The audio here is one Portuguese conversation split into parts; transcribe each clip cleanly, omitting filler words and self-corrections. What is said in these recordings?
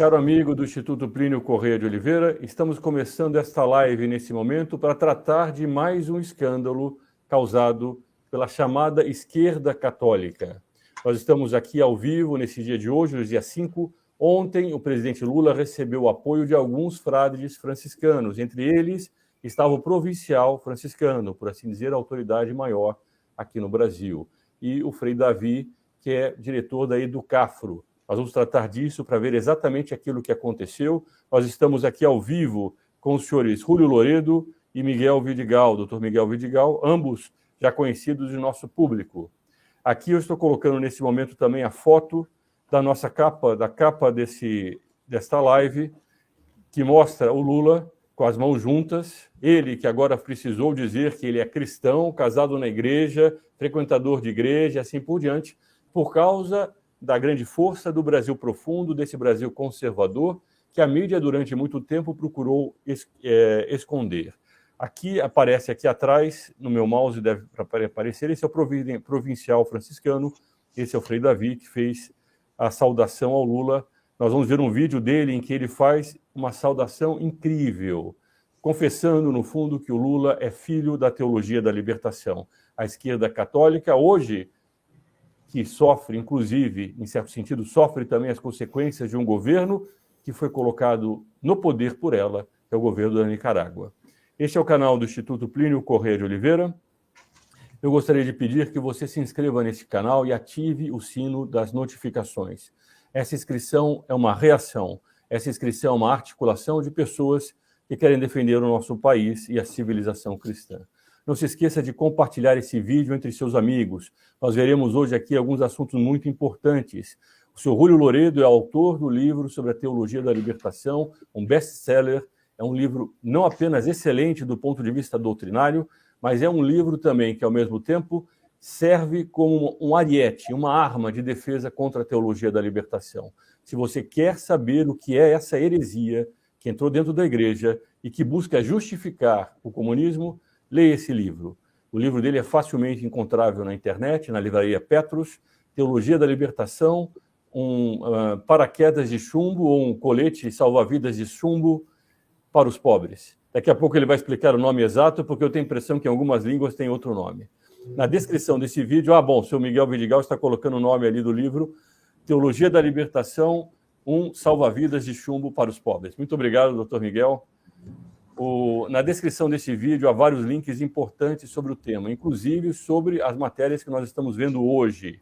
Caro amigo do Instituto Plínio Corrêa de Oliveira, estamos começando esta live nesse momento para tratar de mais um escândalo causado pela chamada esquerda católica. Nós estamos aqui ao vivo nesse dia de hoje, no dia 5. Ontem, o presidente Lula recebeu o apoio de alguns frades franciscanos. Entre eles estava o provincial franciscano, por assim dizer, a autoridade maior aqui no Brasil. E o Frei Davi, que é diretor da Educafro. Nós vamos tratar disso para ver exatamente aquilo que aconteceu. Nós estamos aqui ao vivo com os senhores Júlio Loredo e Miguel Vidigal, doutor Miguel Vidigal, ambos já conhecidos de nosso público. Aqui eu estou colocando nesse momento também a foto da nossa capa, desta live, que mostra o Lula com as mãos juntas, ele que agora precisou dizer que ele é cristão, casado na igreja, frequentador de igreja, assim por diante, por causa da grande força do Brasil profundo, desse Brasil conservador, que a mídia durante muito tempo procurou esconder. Aqui aparece aqui atrás, no meu mouse deve aparecer, esse é o provincial franciscano, esse é o Frei Davi, que fez a saudação ao Lula. Nós vamos ver um vídeo dele em que ele faz uma saudação incrível, confessando, no fundo, que o Lula é filho da teologia da libertação. A esquerda católica, hoje, que sofre, inclusive, em certo sentido, sofre também as consequências de um governo que foi colocado no poder por ela, que é o governo da Nicarágua. Este é o canal do Instituto Plínio Corrêa de Oliveira. Eu gostaria de pedir que você se inscreva nesse canal e ative o sino das notificações. Essa inscrição é uma reação, essa inscrição é uma articulação de pessoas que querem defender o nosso país e a civilização cristã. Não se esqueça de compartilhar esse vídeo entre seus amigos. Nós veremos hoje aqui alguns assuntos muito importantes. O senhor Júlio Loredo é autor do livro sobre a teologia da libertação, um best-seller. É um livro não apenas excelente do ponto de vista doutrinário, mas é um livro também que, ao mesmo tempo, serve como um ariete, uma arma de defesa contra a teologia da libertação. Se você quer saber o que é essa heresia que entrou dentro da igreja e que busca justificar o comunismo, leia esse livro. O livro dele é facilmente encontrável na internet, na livraria Petrus, Teologia da Libertação, paraquedas de chumbo ou um colete salva-vidas de chumbo para os pobres. Daqui a pouco ele vai explicar o nome exato, porque eu tenho a impressão que em algumas línguas tem outro nome. Na descrição desse vídeo, o senhor Miguel Vidigal está colocando o nome ali do livro, Teologia da Libertação, um salva-vidas de chumbo para os pobres. Muito obrigado, doutor Miguel. Na descrição desse vídeo há vários links importantes sobre o tema, inclusive sobre as matérias que nós estamos vendo hoje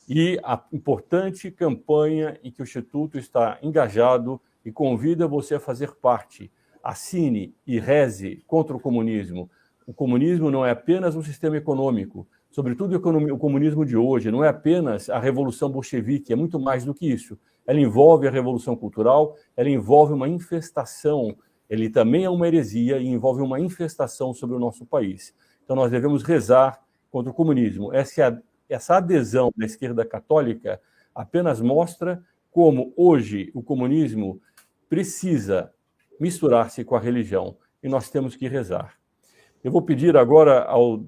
e a importante campanha em que o Instituto está engajado e convida você a fazer parte. Assine e reze contra o comunismo. O comunismo não é apenas um sistema econômico, sobretudo o comunismo de hoje, não é apenas a revolução bolchevique, é muito mais do que isso. Ela envolve a revolução cultural, ela envolve uma infestação. Ele também é uma heresia e envolve uma infestação sobre o nosso país. Então, nós devemos rezar contra o comunismo. Essa adesão da esquerda católica apenas mostra como, hoje, o comunismo precisa misturar-se com a religião e nós temos que rezar. Eu vou pedir agora ao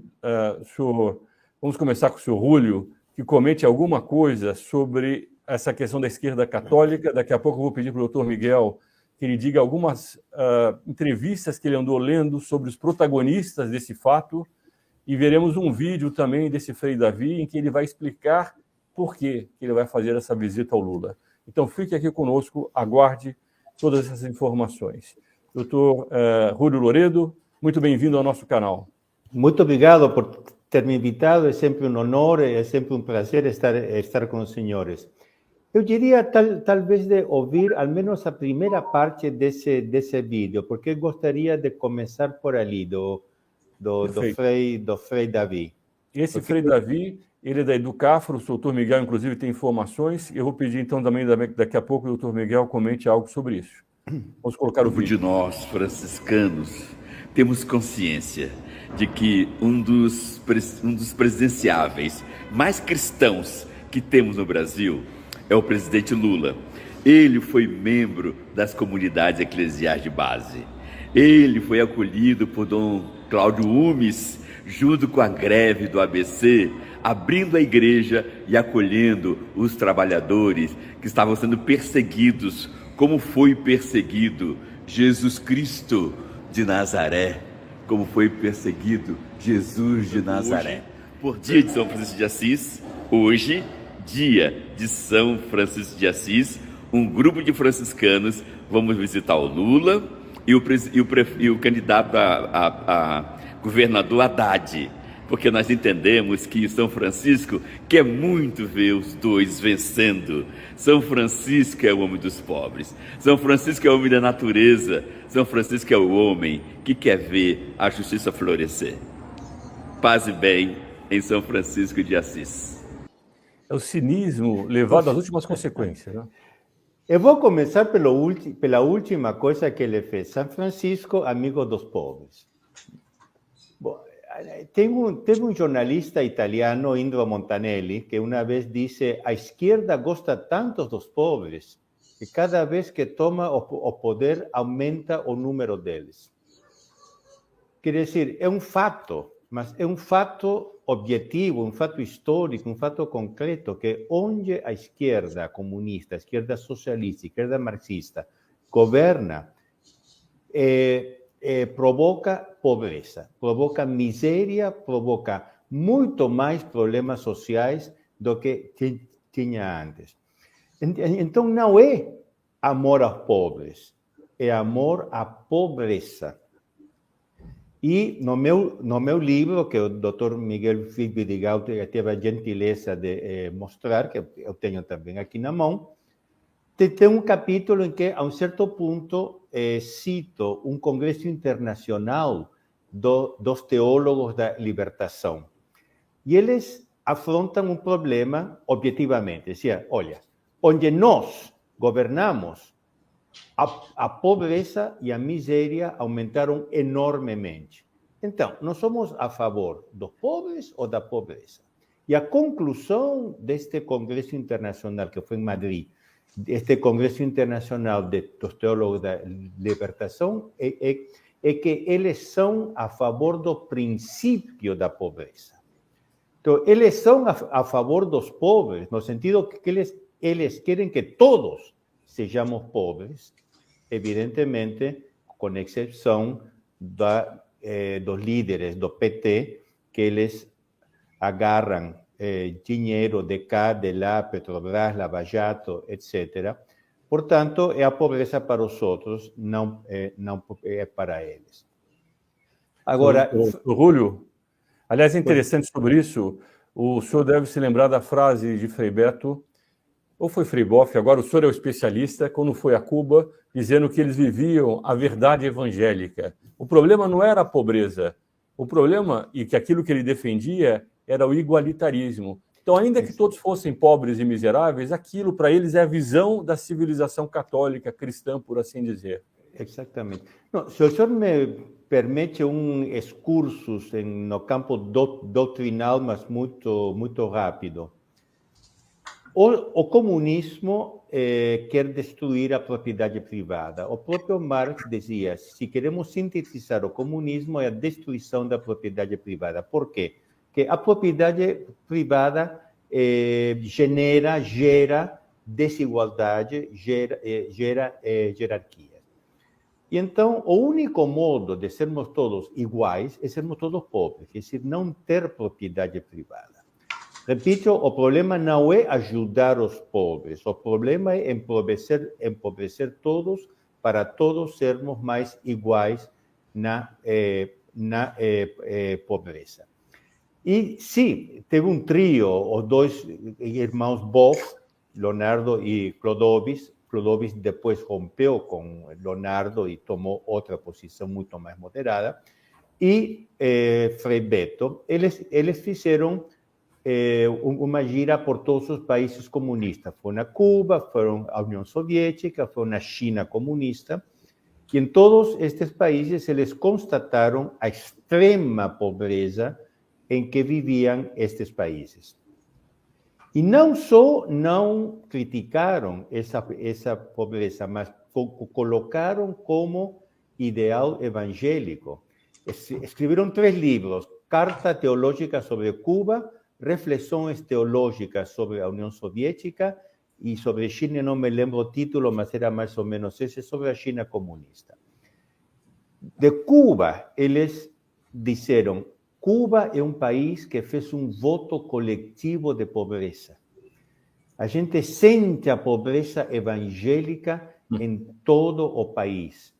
senhor... Vamos começar com o senhor Júlio, que comente alguma coisa sobre essa questão da esquerda católica. Daqui a pouco eu vou pedir para o doutor Miguel que ele diga algumas entrevistas que ele andou lendo sobre os protagonistas desse fato, e veremos um vídeo também desse Frei Davi, em que ele vai explicar por que ele vai fazer essa visita ao Lula. Então, fique aqui conosco, aguarde todas essas informações. Doutor Júlio Loredo, muito bem-vindo ao nosso canal. Muito obrigado por ter me invitado, é sempre um honor, é sempre um prazer estar com os senhores. Eu diria, talvez, de ouvir ao menos a primeira parte desse vídeo, porque eu gostaria de começar por ali, do Frei Davi. Esse Frei Davi, ele é da Educafro, o doutor Miguel, inclusive, tem informações. Eu vou pedir, então, também, daqui a pouco, o doutor Miguel comente algo sobre isso. Vamos colocar o vídeo. De nós, franciscanos, temos consciência de que um dos presidenciáveis mais cristãos que temos no Brasil é o presidente Lula. Ele foi membro das comunidades eclesiais de base. Ele foi acolhido por Dom Cláudio Umes, junto com a greve do ABC, abrindo a igreja e acolhendo os trabalhadores que estavam sendo perseguidos como foi perseguido Jesus Cristo de Nazaré, como foi perseguido Jesus de Nazaré. Por dia de São Francisco de Assis, hoje, dia de São Francisco de Assis, um grupo de franciscanos vamos visitar o Lula e o candidato a governador Haddad, porque nós entendemos que São Francisco quer muito ver os dois vencendo. São Francisco é o homem dos pobres, São Francisco é o homem da natureza, São Francisco é o homem que quer ver a justiça florescer. Paz e bem em São Francisco de Assis. É o cinismo levado às últimas consequências, né? Eu vou começar pela última coisa que ele fez. São Francisco, amigo dos pobres. Bom, teve um jornalista italiano, Indro Montanelli, que uma vez disse: a esquerda gosta tanto dos pobres que cada vez que toma o poder aumenta o número deles. Quer dizer, é um fato, mas é um fato objetivo, um fato histórico, um fato concreto, que onde a esquerda comunista, a esquerda socialista, a esquerda marxista governa, provoca pobreza, provoca miséria, provoca muito mais problemas sociais do que tinha antes. Então, não é amor aos pobres, é amor à pobreza. E no meu livro, que o Dr. Miguel Vidigal teve a gentileza de mostrar, que eu tenho também aqui na mão, tem um capítulo em que, a um certo ponto, cito um congresso internacional dos teólogos da libertação. E eles afrontam um problema objetivamente. Dizia, olha, onde nós governamos, a pobreza e a miséria aumentaram enormemente. Então, nós somos a favor dos pobres ou da pobreza? E a conclusão deste congresso internacional, que foi em Madrid, este congresso internacional dos teólogos da libertação, é que eles são a favor do princípio da pobreza. Então, eles são a favor dos pobres, no sentido que eles querem que todos sejamos pobres, evidentemente, com exceção dos líderes do PT, que eles agarram dinheiro de cá, de lá, Petrobras, Lava Jato, etc. Portanto, é a pobreza para os outros, não é para eles. Agora, Rúlio, aliás, é interessante sobre isso, o senhor deve se lembrar da frase de Frei Beto, ou foi Frei Boff, agora o senhor é o especialista, quando foi a Cuba, dizendo que eles viviam a verdade evangélica. O problema não era a pobreza, o problema, e que aquilo que ele defendia, era o igualitarismo. Então, ainda que todos fossem pobres e miseráveis, aquilo para eles é a visão da civilização católica, cristã, por assim dizer. Exatamente. Não, se o senhor me permite um excursus no campo doutrinal, mas muito rápido. O comunismo quer destruir a propriedade privada. O próprio Marx dizia, se queremos sintetizar o comunismo, é a destruição da propriedade privada. Por quê? Porque a propriedade privada gera desigualdade, gera hierarquia. E então, o único modo de sermos todos iguais é sermos todos pobres, é decir, não ter propriedade privada. Repito, o problema não é ajudar os pobres, o problema é empobrecer todos para todos sermos mais iguais na pobreza. E sim, teve um trio, os dois irmãos Boff, Leonardo e Clodovis. Clodovis depois rompeu com Leonardo e tomou outra posição muito mais moderada. E Frei Beto, eles fizeram uma gira por todos os países comunistas. Foi na Cuba, foram à União Soviética, foi na China comunista. E em todos estes países eles constataram a extrema pobreza em que viviam estes países. E não só não criticaram essa pobreza, mas colocaram como ideal evangélico. Escreveram 3 livros: Carta Teológica sobre Cuba, Reflexões Teológicas sobre a União Soviética e sobre China não me lembro o título, mas era mais ou menos esse, sobre a China comunista. De Cuba, eles disseram: Cuba é um país que fez um voto coletivo de pobreza. A gente sente a pobreza evangélica em todo o país.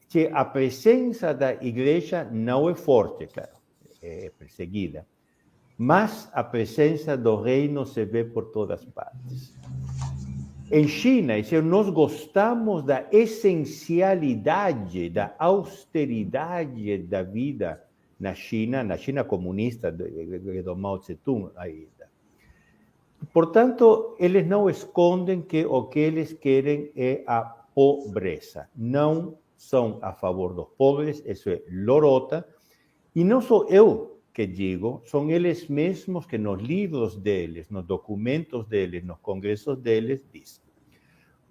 Que a presença da igreja não é forte, claro, é perseguida, mas a presença do reino se vê por todas partes. Em China, nós gostamos da essencialidade, da austeridade da vida na China comunista do Mao Tse-tung ainda. Portanto, eles não escondem que o que eles querem é a pobreza. Não são a favor dos pobres, isso é lorota. E não sou eu que digo, são eles mesmos que nos livros deles, nos documentos deles, nos congressos deles, dizem.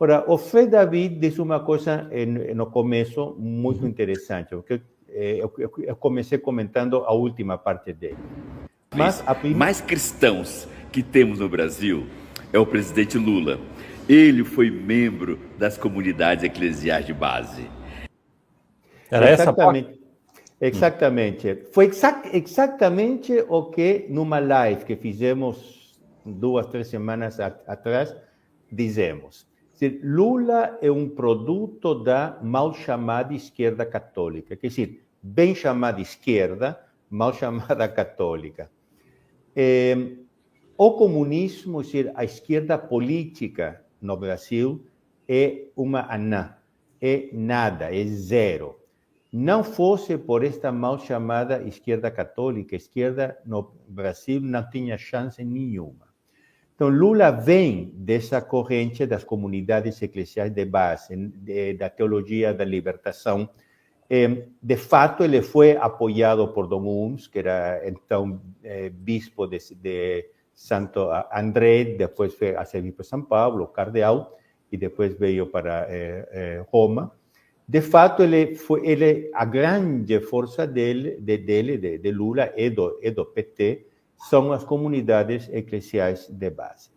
Ora, o Frei David disse uma coisa no começo muito interessante, porque eu comecei comentando a última parte dele. Mas mais cristãos que temos no Brasil é o presidente Lula. Ele foi membro das comunidades eclesiais de base. Era essa parte? Exatamente. Foi exatamente o que numa live que fizemos 2, 3 semanas atrás dizemos. Lula é um produto da mal chamada esquerda católica, quer dizer, bem chamada esquerda, mal chamada católica. O comunismo, a esquerda política no Brasil, é uma anã, é nada, é zero. Não fosse por esta mal chamada esquerda católica, a esquerda no Brasil não tinha chance nenhuma. Então, Lula vem dessa corrente das comunidades eclesiais de base, da teologia da libertação. De fato, ele foi apoiado por Dom Uns, que era então bispo de Santo André, depois foi a servir para São Paulo, cardeal, e depois veio para Roma. De fato, a grande força de Lula e do PT são as comunidades eclesiais de base.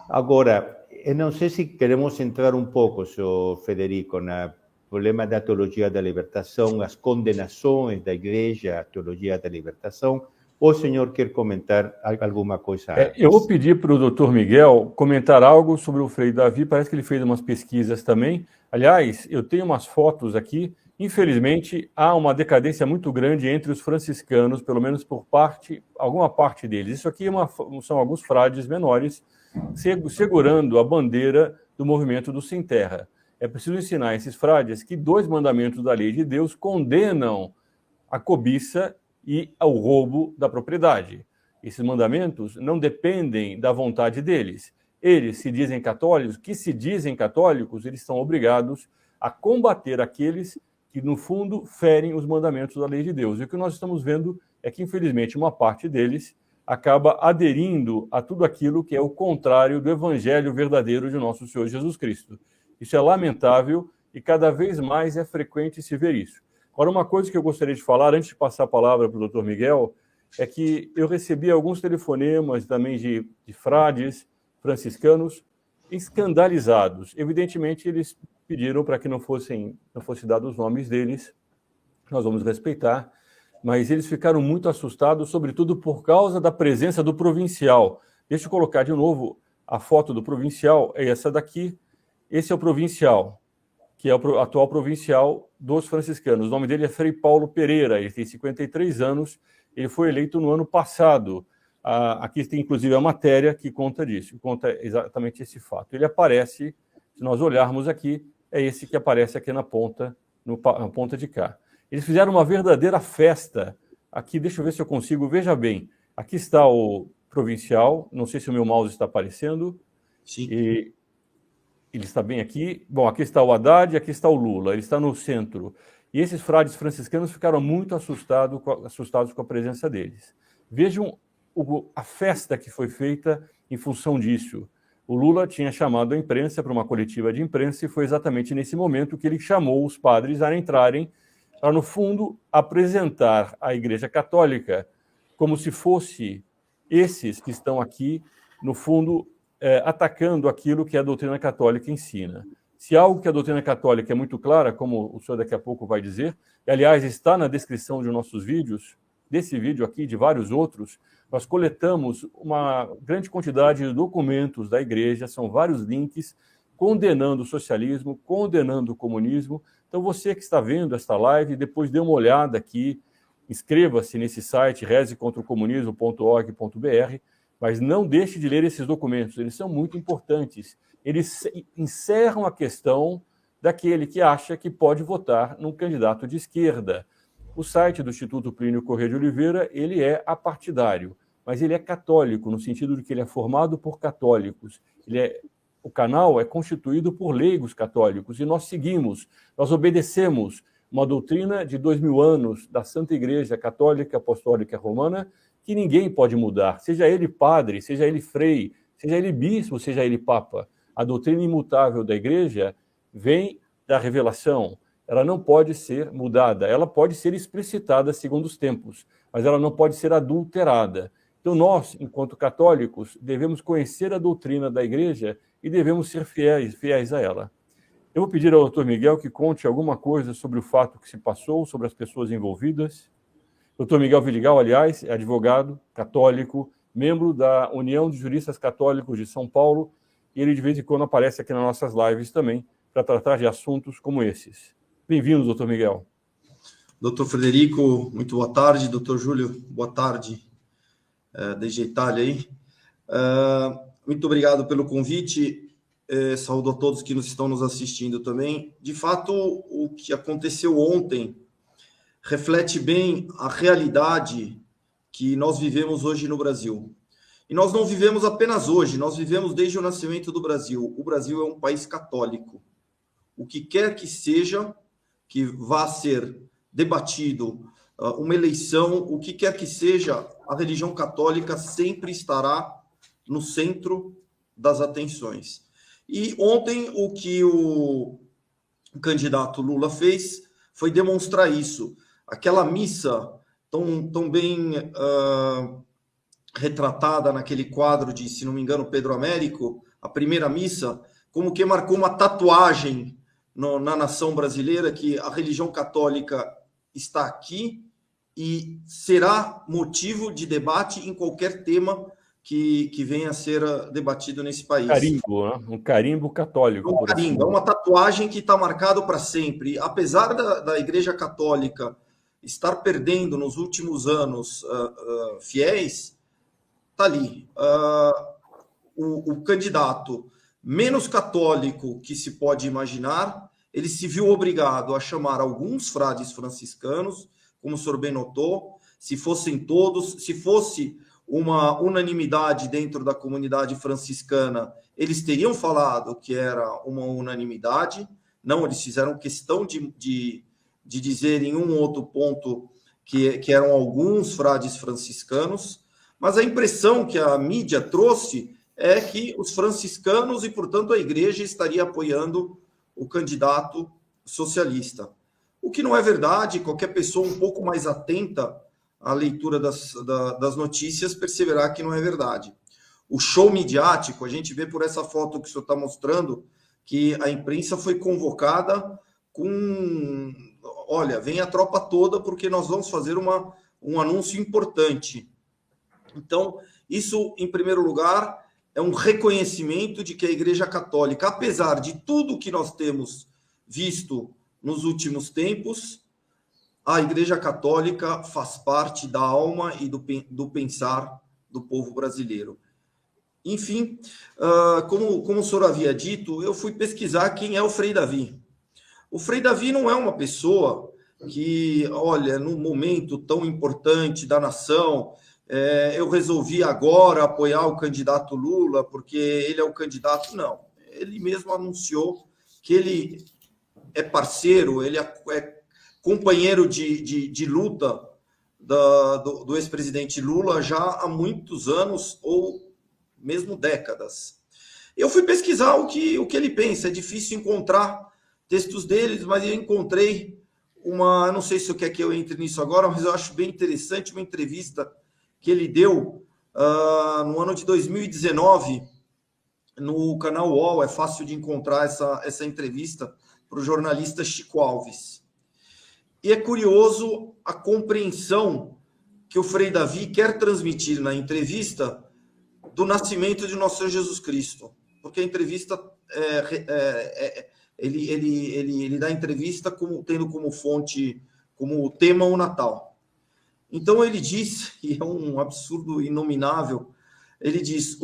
Agora, eu não sei se queremos entrar um pouco, senhor Federico, no problema da teologia da libertação, as condenações da igreja à teologia da libertação, ou o senhor quer comentar alguma coisa antes? Eu vou pedir para o doutor Miguel comentar algo sobre o Frei Davi, parece que ele fez umas pesquisas também. Aliás, eu tenho umas fotos aqui. Infelizmente, há uma decadência muito grande entre os franciscanos, pelo menos por alguma parte deles. Isso aqui são alguns frades menores segurando a bandeira do movimento do Sem Terra. É preciso ensinar a esses frades que 2 mandamentos da lei de Deus condenam a cobiça e ao roubo da propriedade. Esses mandamentos não dependem da vontade deles. Eles se dizem católicos, eles são obrigados a combater aqueles que, no fundo, ferem os mandamentos da lei de Deus. E o que nós estamos vendo é que, infelizmente, uma parte deles acaba aderindo a tudo aquilo que é o contrário do evangelho verdadeiro de nosso Senhor Jesus Cristo. Isso é lamentável e cada vez mais é frequente se ver isso. Agora, uma coisa que eu gostaria de falar, antes de passar a palavra para o doutor Miguel, é que eu recebi alguns telefonemas também de frades franciscanos escandalizados. Evidentemente, eles pediram para que não fosse dados os nomes deles, nós vamos respeitar, mas eles ficaram muito assustados, sobretudo por causa da presença do provincial. Deixa eu colocar de novo a foto do provincial, é essa daqui. Esse é o provincial, que é o atual provincial dos franciscanos. O nome dele é Frei Paulo Pereira, ele tem 53 anos, ele foi eleito no ano passado. Aqui tem, inclusive, a matéria que conta disso, conta exatamente esse fato. Ele aparece, se nós olharmos aqui, é esse que aparece aqui na ponta de cá. Eles fizeram uma verdadeira festa. Aqui, deixa eu ver se eu consigo, veja bem. Aqui está o provincial, não sei se o meu mouse está aparecendo. Sim. E ele está bem aqui. Bom, aqui está o Haddad, aqui está o Lula, ele está no centro. E esses frades franciscanos ficaram muito assustados com a presença deles. Vejam a festa que foi feita em função disso. O Lula tinha chamado a imprensa para uma coletiva de imprensa e foi exatamente nesse momento que ele chamou os padres a entrarem para, no fundo, apresentar a Igreja Católica como se fosse esses que estão aqui, no fundo, atacando aquilo que a doutrina católica ensina. Se algo que a doutrina católica é muito clara, como o senhor daqui a pouco vai dizer, e aliás está na descrição de nossos vídeos, desse vídeo aqui, de vários outros, nós coletamos uma grande quantidade de documentos da igreja, são vários links, condenando o socialismo, condenando o comunismo. Então você que está vendo esta live, depois dê uma olhada aqui, inscreva-se nesse site rezecontraocomunismo.org.br, mas não deixe de ler esses documentos, eles são muito importantes. Eles encerram a questão daquele que acha que pode votar num candidato de esquerda. O site do Instituto Plínio Corrêa de Oliveira, ele é apartidário, mas ele é católico, no sentido de que ele é formado por católicos. O canal é constituído por leigos católicos, e nós seguimos, nós obedecemos uma doutrina de 2000 anos da Santa Igreja Católica Apostólica Romana, que ninguém pode mudar, seja ele padre, seja ele frei, seja ele bispo, seja ele papa. A doutrina imutável da Igreja vem da revelação. Ela não pode ser mudada, ela pode ser explicitada segundo os tempos, mas ela não pode ser adulterada. Então nós, enquanto católicos, devemos conhecer a doutrina da Igreja e devemos ser fiéis a ela. Eu vou pedir ao doutor Miguel que conte alguma coisa sobre o fato que se passou, sobre as pessoas envolvidas. Doutor Miguel Vidigal, aliás, é advogado católico, membro da União de Juristas Católicos de São Paulo, e ele de vez em quando aparece aqui nas nossas lives também, para tratar de assuntos como esses. Bem-vindo, doutor Miguel. Doutor Frederico, muito boa tarde. Doutor Júlio, boa tarde, desde a Itália aí. Muito obrigado pelo convite. Saúdo a todos que estão nos assistindo também. De fato, o que aconteceu ontem reflete bem a realidade que nós vivemos hoje no Brasil. E nós não vivemos apenas hoje, nós vivemos desde o nascimento do Brasil. O Brasil é um país católico. O que quer que seja que vá ser debatido, uma eleição, o que quer que seja, a religião católica sempre estará no centro das atenções. E ontem o que o candidato Lula fez foi demonstrar isso. Aquela missa tão bem retratada naquele quadro de, se não me engano, Pedro Américo, a primeira missa, como que marcou uma tatuagem na nação brasileira, que a religião católica está aqui e será motivo de debate em qualquer tema que venha a ser debatido nesse país. Carimbo, né? Um carimbo católico. Um carimbo, é uma tatuagem que está marcada para sempre. Apesar da Igreja Católica estar perdendo nos últimos anos fiéis, está ali. O candidato menos católico que se pode imaginar, ele se viu obrigado a chamar alguns frades franciscanos, como o senhor bem notou, se fossem todos, se fosse uma unanimidade dentro da comunidade franciscana, eles teriam falado que era uma unanimidade. Não, eles fizeram questão de dizer em um outro ponto que eram alguns frades franciscanos, mas a impressão que a mídia trouxe é que os franciscanos e, portanto, a igreja estaria apoiando o candidato socialista. O que não é verdade, qualquer pessoa um pouco mais atenta à leitura das notícias perceberá que não é verdade. O show midiático, a gente vê por essa foto que o senhor está mostrando, que a imprensa foi convocada com... Olha, vem a tropa toda porque nós vamos fazer um anúncio importante. Então, isso, em primeiro lugar, é um reconhecimento de que a Igreja Católica, apesar de tudo que nós temos visto nos últimos tempos, a Igreja Católica faz parte da alma e do pensar do povo brasileiro. Enfim, como o senhor havia dito, eu fui pesquisar quem é o Frei Davi. O Frei Davi não é uma pessoa que, olha, num momento tão importante da nação, eu resolvi agora apoiar o candidato Lula porque ele é o candidato. Não, ele mesmo anunciou que ele é parceiro, ele é companheiro de luta do ex-presidente Lula já há muitos anos ou mesmo décadas. Eu fui pesquisar o que ele pensa. É difícil encontrar textos deles, mas eu encontrei eu não sei se eu quer que eu entre nisso agora, mas eu acho bem interessante uma entrevista que ele deu no ano de 2019 no canal UOL, é fácil de encontrar essa entrevista para o jornalista Chico Alves. E é curioso a compreensão que o Frei Davi quer transmitir na entrevista do nascimento de nosso Senhor Jesus Cristo. Porque a entrevista, ele dá a entrevista tendo como fonte, como tema o Natal. Então ele diz, e é um absurdo inominável, ele diz,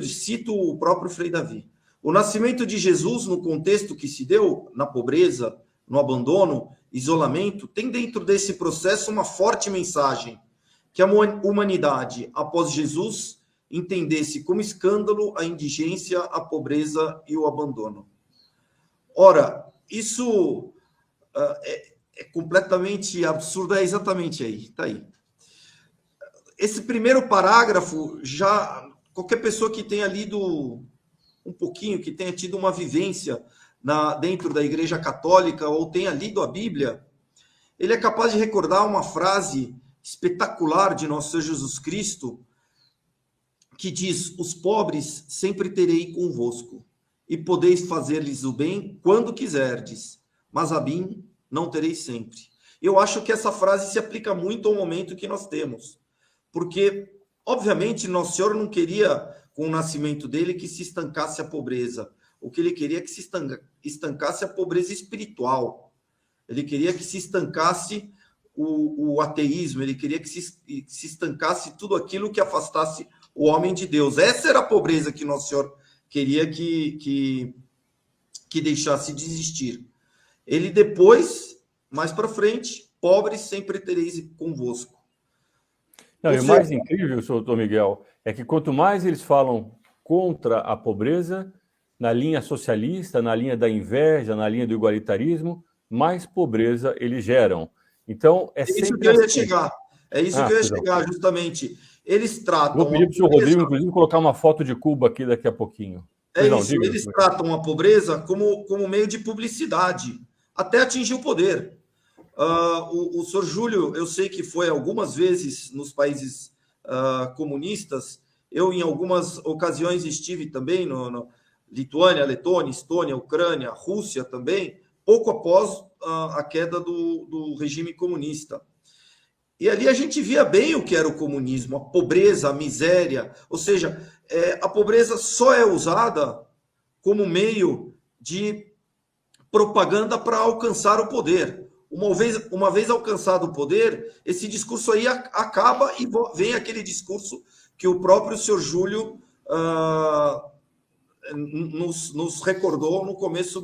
cito o próprio Frei Davi, o nascimento de Jesus no contexto que se deu, na pobreza, no abandono, isolamento, tem dentro desse processo uma forte mensagem, que a humanidade, após Jesus, entendesse como escândalo a indigência, a pobreza e o abandono. Ora, isso é completamente absurdo, é exatamente aí, está aí. Esse primeiro parágrafo, já qualquer pessoa que tenha lido um pouquinho, que tenha tido uma vivência dentro da Igreja Católica ou tenha lido a Bíblia, ele é capaz de recordar uma frase espetacular de nosso Senhor Jesus Cristo, que diz, os pobres sempre terei convosco, e podeis fazer-lhes o bem quando quiserdes, mas a mim não tereis sempre. Eu acho que essa frase se aplica muito ao momento que nós temos, porque, obviamente, Nosso Senhor não queria, com o nascimento dele, que se estancasse a pobreza. O que ele queria é que se estancasse a pobreza espiritual. Ele queria que se estancasse o ateísmo, ele queria que se estancasse tudo aquilo que afastasse o homem de Deus. Essa era a pobreza que Nosso Senhor queria que deixasse de existir. Ele depois, mais para frente, pobres sempre tereis convosco. Não, e o mais incrível, doutor Miguel, é que quanto mais eles falam contra a pobreza, na linha socialista, na linha da inveja, na linha do igualitarismo, mais pobreza eles geram. Então, é sempre isso que eu ia assim. chegar. É isso que eu ia chegar, justamente. Eles tratam... Vou pedir para o senhor Rodrigo, inclusive, colocar uma foto de Cuba aqui daqui a pouquinho. Eles tratam a pobreza como meio de publicidade, até atingir o poder. O senhor Júlio, eu sei que foi algumas vezes nos países comunistas, eu em algumas ocasiões estive também no Lituânia, Letônia, Estônia, Ucrânia, Rússia também, pouco após a queda do regime comunista. E ali a gente via bem o que era o comunismo, a pobreza, a miséria, ou seja, a pobreza só é usada como meio de propaganda para alcançar o poder. Uma vez alcançado o poder, esse discurso aí acaba e vem aquele discurso que o próprio senhor Júlio nos recordou no começo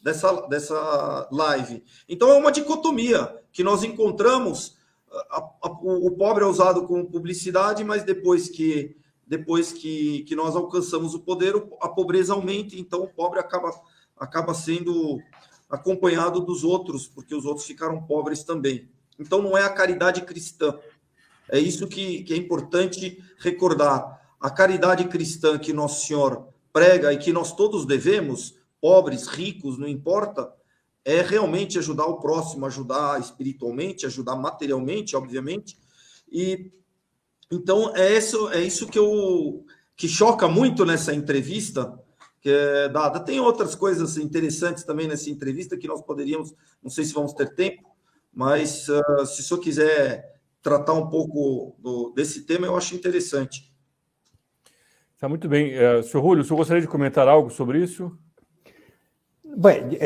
dessa live. Então é uma dicotomia que nós encontramos. O pobre é usado como publicidade, mas depois que nós alcançamos o poder, a pobreza aumenta, então o pobre acaba sendo acompanhado dos outros, porque os outros ficaram pobres também. Então não é a caridade cristã. É isso que é importante recordar. A caridade cristã que Nosso Senhor prega e que nós todos devemos, pobres, ricos, não importa, é realmente ajudar o próximo, ajudar espiritualmente, ajudar materialmente, obviamente. E então é isso que choca muito nessa entrevista que é dada. Tem outras coisas interessantes também nessa entrevista que nós poderíamos, não sei se vamos ter tempo, mas se o senhor quiser tratar um pouco desse tema, eu acho interessante. Está muito bem. Senhor Julio, o senhor gostaria de comentar algo sobre isso? Bueno,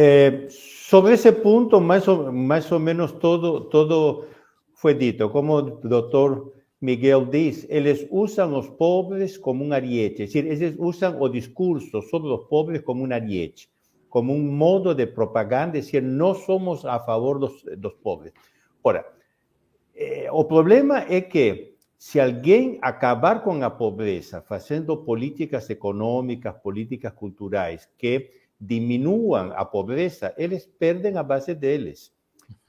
sobre ese punto, más o menos todo fue dito. Como el doctor Miguel dice, ellos usan los pobres como un ariete, es decir, ellos usan el discurso sobre los pobres como un ariete, como un modo de propaganda, es decir, no somos a favor de los pobres. Ahora, el problema es que se alguien acabar con la pobreza haciendo políticas económicas, políticas culturales que diminuam a pobreza, eles perdem a base deles.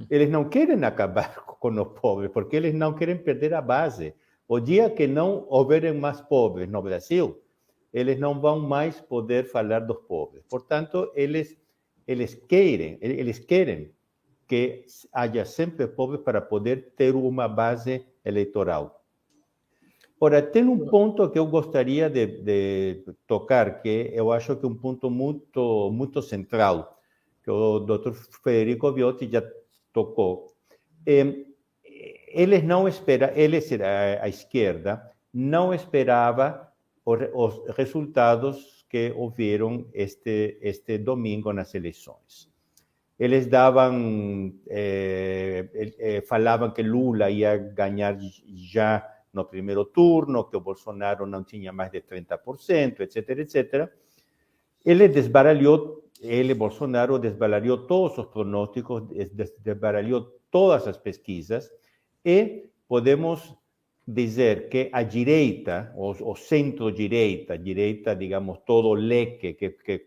Eles não querem acabar com os pobres, porque eles não querem perder a base. O dia que não houverem mais pobres no Brasil, eles não vão mais poder falar dos pobres. Portanto, eles querem que haja sempre pobres para poder ter uma base eleitoral. Ora, tem um ponto que eu gostaria de tocar, que eu acho que é um ponto muito central, que o Dr. Federico Viotti já tocou. Eles não esperavam, a esquerda, não esperava os resultados que houveram este domingo nas eleições. Eles falavam que Lula ia ganhar já no primeiro turno, que o Bolsonaro não tinha mais de 30%, etc., etc. Bolsonaro, desbaralhou todos os pronósticos, desbaralhou todas as pesquisas, e podemos dizer que a direita, o centro-direita, digamos, todo o leque que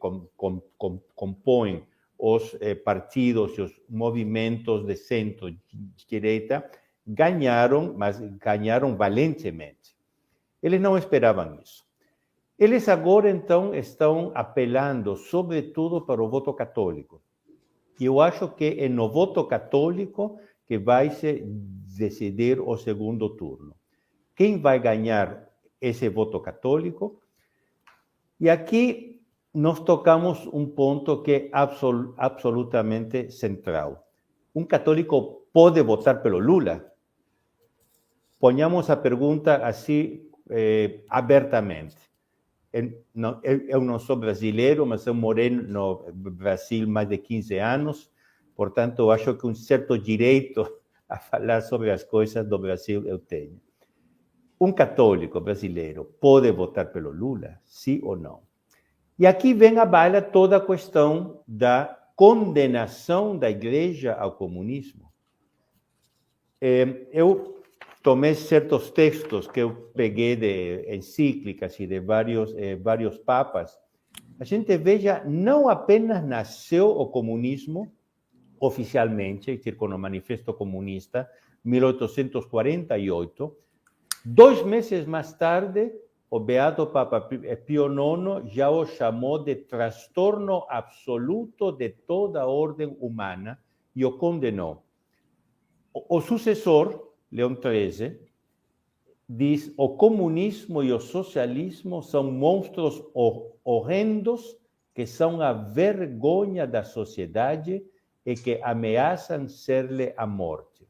compõe os partidos e os movimentos de centro-direita, ganharam, mas ganharam valentemente. Eles não esperavam isso. Eles agora, então, estão apelando, sobretudo, para o voto católico. E eu acho que é no voto católico que vai se decidir o segundo turno. Quem vai ganhar esse voto católico? E aqui nós tocamos um ponto que é absolutamente central. Um católico pode votar pelo Lula? Ponhamos a pergunta assim, abertamente. Eu não sou brasileiro, mas eu morei no Brasil mais de 15 anos, portanto, eu acho que um certo direito a falar sobre as coisas do Brasil eu tenho. Um católico brasileiro pode votar pelo Lula, sim ou não? E aqui vem à baila toda a questão da condenação da Igreja ao comunismo. Eu tomei certos textos que eu peguei de encíclicas e de vários papas. A gente veja, não apenas nasceu o comunismo oficialmente, com o Manifesto Comunista, 1848, 2 meses mais tarde, o beato Papa Pio IX já o chamou de transtorno absoluto de toda a ordem humana e o condenou. O sucessor, Leão XIII, diz: o comunismo e o socialismo são monstros horrendos que são a vergonha da sociedade e que ameaçam ser-lhe a morte.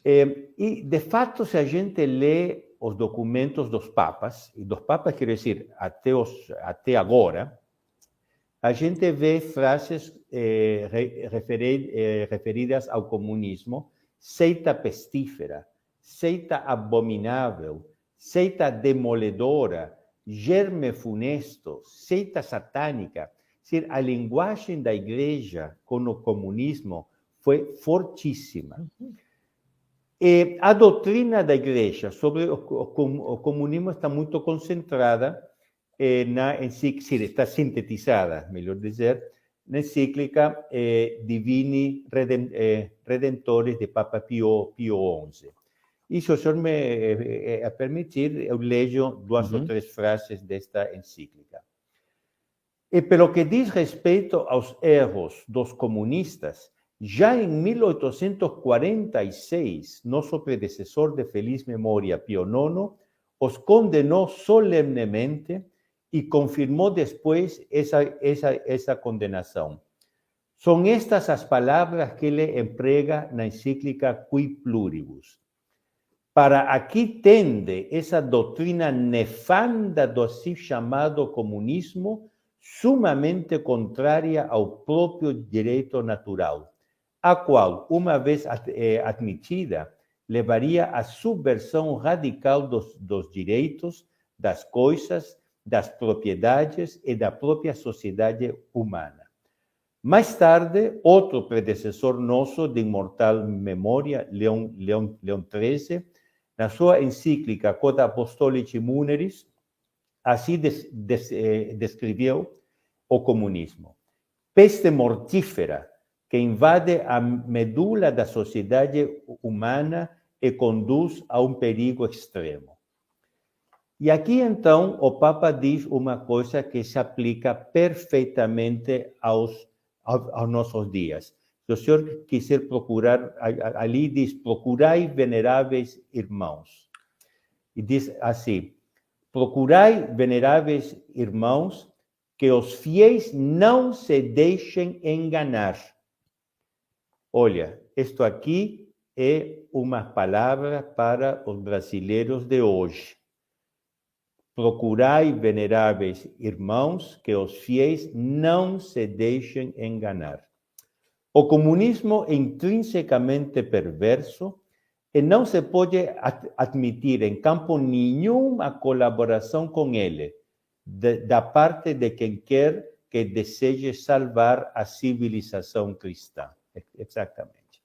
E, de fato, se a gente lê os documentos dos papas, e dos papas quero dizer até agora, a gente vê frases referidas ao comunismo: seita pestífera, seita abominável, seita demoledora, germe funesto, seita satânica. A linguagem da igreja com o comunismo foi fortíssima. E a doutrina da igreja sobre o comunismo está muito concentrada na encíclica, está sintetizada, melhor dizer, na encíclica Divini Redentores de Papa Pio XI. E se o senhor me permitir, eu leio 2 ou 3 frases desta encíclica. E pelo que diz respeito aos erros dos comunistas, já em 1846, nosso predecessor de feliz memória, Pio IX, os condenou solenemente e confirmou depois essa condenação. São estas as palavras que ele emprega na encíclica Qui Pluribus. Para aqui tende essa doutrina nefanda do assim chamado comunismo, sumamente contrária ao próprio direito natural, a qual, uma vez admitida, levaria à subversão radical dos direitos, das coisas, das propriedades e da própria sociedade humana. Mais tarde, outro predecessor nosso de imortal memória, Leão XIII, na sua encíclica Quod Apostolici Muneris, assim descreveu o comunismo: peste mortífera que invade a medula da sociedade humana e conduz a um perigo extremo. E aqui, então, o Papa diz uma coisa que se aplica perfeitamente aos nossos dias. Se o senhor quiser procurar, ali diz: procurai, veneráveis irmãos. E diz assim: procurai, veneráveis irmãos, que os fiéis não se deixem enganar. Olha, isto aqui é uma palavra para os brasileiros de hoje. Procurai, veneráveis irmãos, que os fiéis não se deixem enganar. O comunismo é intrinsecamente perverso e não se pode admitir em campo nenhum a colaboração com ele, da parte de quem quer que deseje salvar a civilização cristã. Exatamente.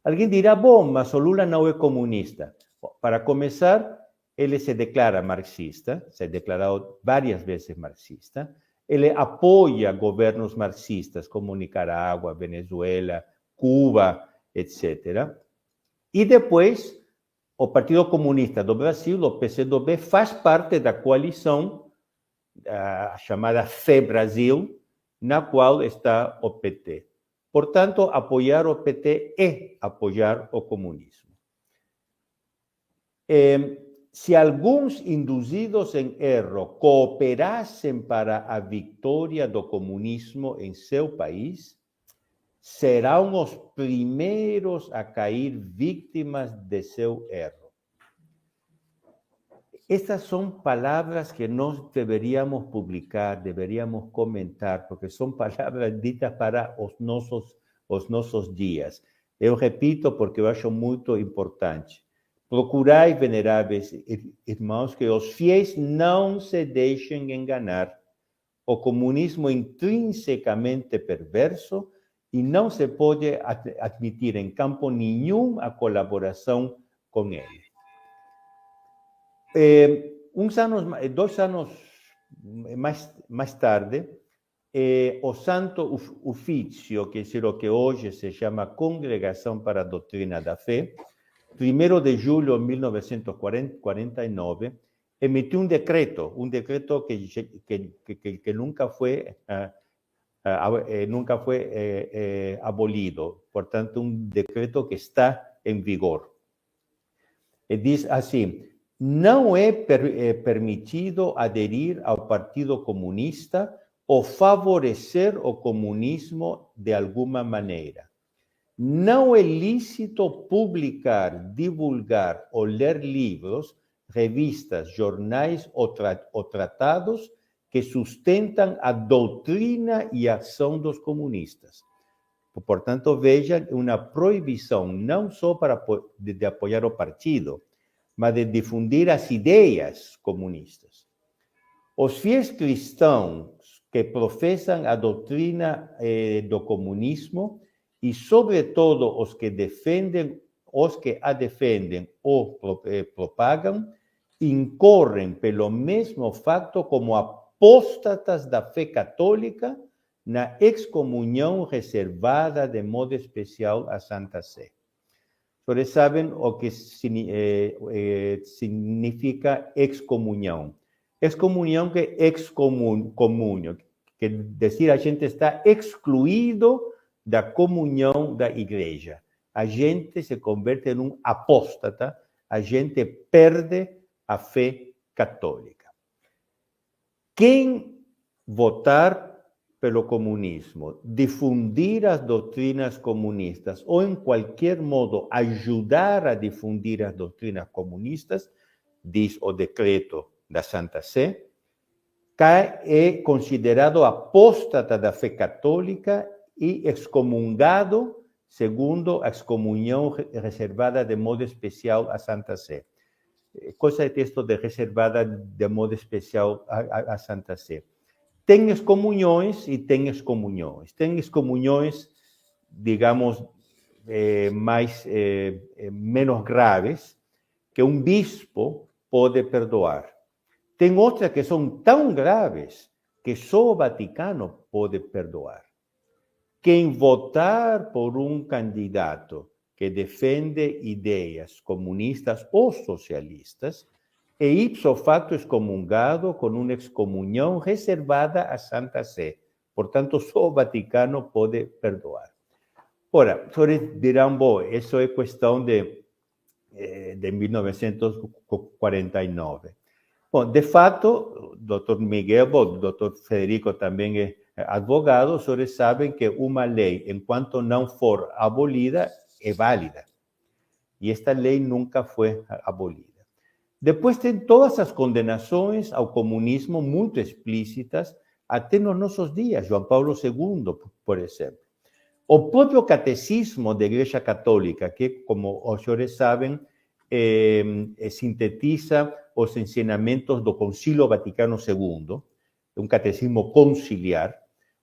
Alguém dirá, bom, mas o Lula não é comunista. Bom, para começar, ele se declara marxista, se ha declarado várias vezes marxista. Ele apoia governos marxistas como Nicarágua, Venezuela, Cuba, etc. E depois, o Partido Comunista do Brasil, o PCdoB, faz parte da coalição chamada FEBrasil, na qual está o PT. Portanto, apoiar o PT é apoiar o comunismo. Se alguns induzidos em erro cooperassem para a vitória do comunismo em seu país, serão os primeiros a cair vítimas de seu erro. Estas são palavras que nós deveríamos publicar, deveríamos comentar, porque são palavras ditas para os nossos dias. Eu repito porque eu acho muito importante. Procurai, veneráveis irmãos, que os fiéis não se deixem enganar. O comunismo é intrinsecamente perverso e não se pode admitir em campo nenhum a colaboração com ele. 2 anos mais tarde, o Santo Ofício, que é o que hoje se chama Congregação para a Doutrina da Fé, 1 de julho de 1949, emitiu um decreto que nunca foi abolido, portanto, um decreto que está em vigor. E diz assim: não é permitido aderir ao Partido Comunista ou favorecer o comunismo de alguma maneira. Não é lícito publicar, divulgar ou ler livros, revistas, jornais ou tratados que sustentam a doutrina e a ação dos comunistas. Portanto, vejam, uma proibição não só de apoiar o partido, mas de difundir as ideias comunistas. Os fiéis cristãos que professam a doutrina do comunismo e, sobretudo, os que a defendem ou propagam, incorrem pelo mesmo fato como apóstatas da fé católica na excomunhão reservada de modo especial à Santa Sé. Vocês sabem o que significa excomunhão. Excomunhão que é excomúnio, quer dizer, a gente está excluído da comunhão da igreja. A gente se converte em um apóstata, a gente perde a fé católica. Quem votar pelo comunismo, difundir as doutrinas comunistas ou, em qualquer modo, ajudar a difundir as doutrinas comunistas, diz o decreto da Santa Sé, é considerado apóstata da fé católica e excomungado segundo a excomunhão reservada de modo especial à Santa Sé. Coisa é texto de reservada de modo especial à Santa Sé. Tem excomunhões e tem excomunhões. Tem excomunhões, digamos, menos graves, que um bispo pode perdoar. Tem outras que são tão graves que só o Vaticano pode perdoar. Quem votar por um candidato que defende ideias comunistas ou socialistas é ipso facto excomungado com uma excomunhão reservada à Santa Sé. Portanto, só o Vaticano pode perdoar. Ora, vocês dirão, bom, isso é questão de de 1949. Bom, de fato, o doutor Miguel, o doutor Federico também é advogado, os senhores sabem que uma lei, enquanto não for abolida, é válida. E esta lei nunca foi abolida. Depois tem todas as condenações ao comunismo muito explícitas, até nos nossos dias, João Paulo II, por exemplo. O próprio catecismo da Igreja Católica, que, como os senhores sabem, sintetiza os ensinamentos do Concílio Vaticano II, um catecismo conciliar.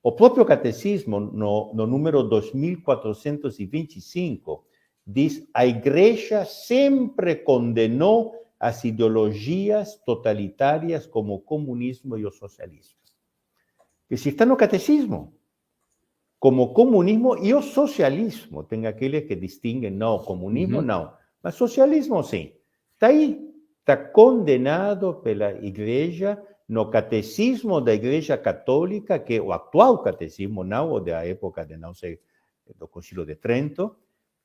O próprio catecismo, no número 2425, diz: a Igreja sempre condenou as ideologias totalitárias como o comunismo e o socialismo. Isso está no catecismo. Como o comunismo e o socialismo. Tem aqueles que distinguem, não, comunismo não, mas socialismo sim. Está aí, está condenado pela Igreja no catecismo da Igreja Católica, que é o atual catecismo, não o da época de não sei, do Concílio de Trento,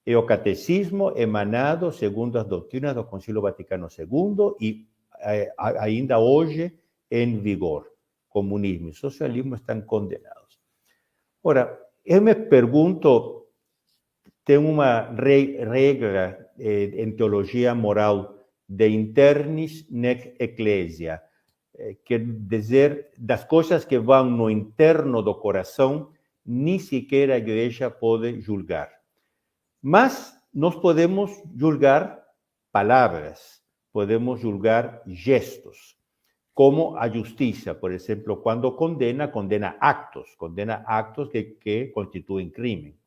é o catecismo emanado segundo as doutrinas do Concílio Vaticano II e ainda hoje em vigor. Comunismo e socialismo estão condenados. Ora, eu me pergunto, tem uma regra em teologia moral de internis nec ecclesia, quer dizer, das coisas que vão no interno do coração, nem sequer a igreja pode julgar. Mas nós podemos julgar palavras, podemos julgar gestos, como a justiça, por exemplo, quando condena actos que constituem crime.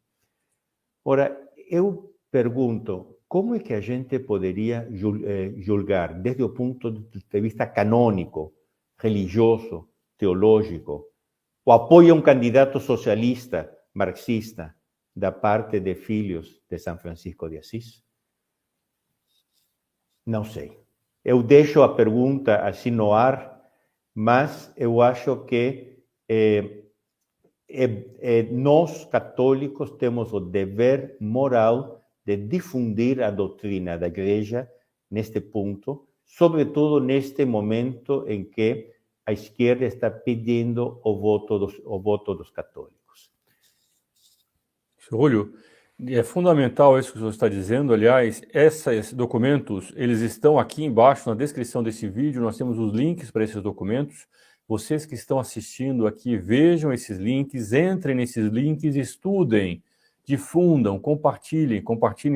Ora, eu pergunto, como é que a gente poderia julgar, desde o ponto de vista canônico, religioso, teológico, o apoio a um candidato socialista, marxista, da parte de filhos de São Francisco de Assis? Não sei. Eu deixo a pergunta assim no ar, mas eu acho que nós, católicos, temos o dever moral de difundir a doutrina da Igreja neste ponto, sobretudo neste momento em que a esquerda está pedindo o voto dos católicos. Júlio, é fundamental isso que o senhor está dizendo. Aliás, esses documentos, eles estão aqui embaixo na descrição desse vídeo, nós temos os links para esses documentos. Vocês que estão assistindo aqui, vejam esses links, entrem nesses links, estudem, difundam, compartilhem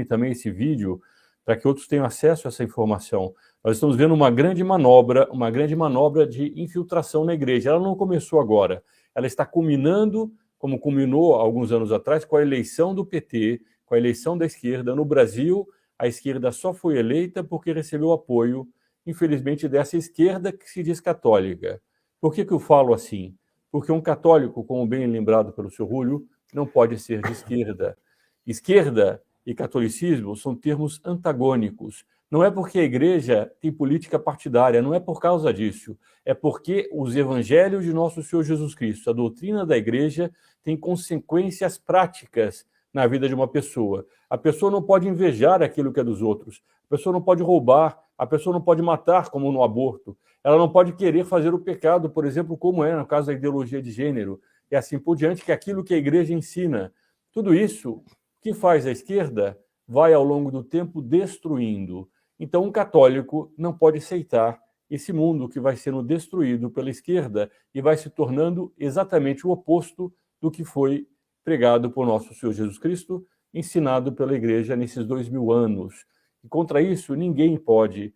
também esse vídeo para que outros tenham acesso a essa informação. Nós estamos vendo uma grande manobra de infiltração na igreja. Ela não começou agora, ela está culminando, como culminou há alguns anos atrás, com a eleição do PT, com a eleição da esquerda. No Brasil, a esquerda só foi eleita porque recebeu apoio, infelizmente, dessa esquerda que se diz católica. Por que eu falo assim? Porque um católico, como bem lembrado pelo senhor Júlio, não pode ser de esquerda. Esquerda e catolicismo são termos antagônicos. Não é porque a igreja tem política partidária, não é por causa disso. É porque os evangelhos de nosso Senhor Jesus Cristo, a doutrina da igreja, tem consequências práticas na vida de uma pessoa. A pessoa não pode invejar aquilo que é dos outros. A pessoa não pode roubar. A pessoa não pode matar, como no aborto. Ela não pode querer fazer o pecado, por exemplo, como é no caso da ideologia de gênero. E assim por diante, que é aquilo que a igreja ensina. Tudo isso que faz a esquerda vai ao longo do tempo destruindo. Então, um católico não pode aceitar esse mundo que vai sendo destruído pela esquerda e vai se tornando exatamente o oposto do que foi pregado por nosso Senhor Jesus Cristo, ensinado pela igreja nesses 2000 anos. E contra isso, ninguém pode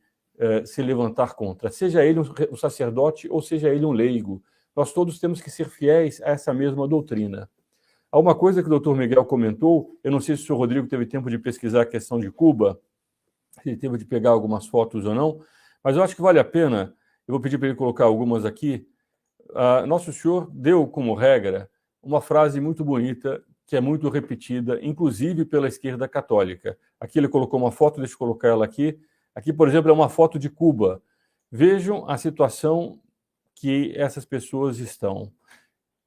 se levantar contra, seja ele um sacerdote ou seja ele um leigo. Nós todos temos que ser fiéis a essa mesma doutrina. Há uma coisa que o doutor Miguel comentou, eu não sei se o senhor Rodrigo teve tempo de pesquisar a questão de Cuba, se ele teve de pegar algumas fotos ou não, mas eu acho que vale a pena, eu vou pedir para ele colocar algumas aqui. Nosso Senhor deu como regra uma frase muito bonita, que é muito repetida, inclusive pela esquerda católica. Aqui ele colocou uma foto, deixa eu colocar ela aqui. Aqui, por exemplo, é uma foto de Cuba. Vejam a situação que essas pessoas estão.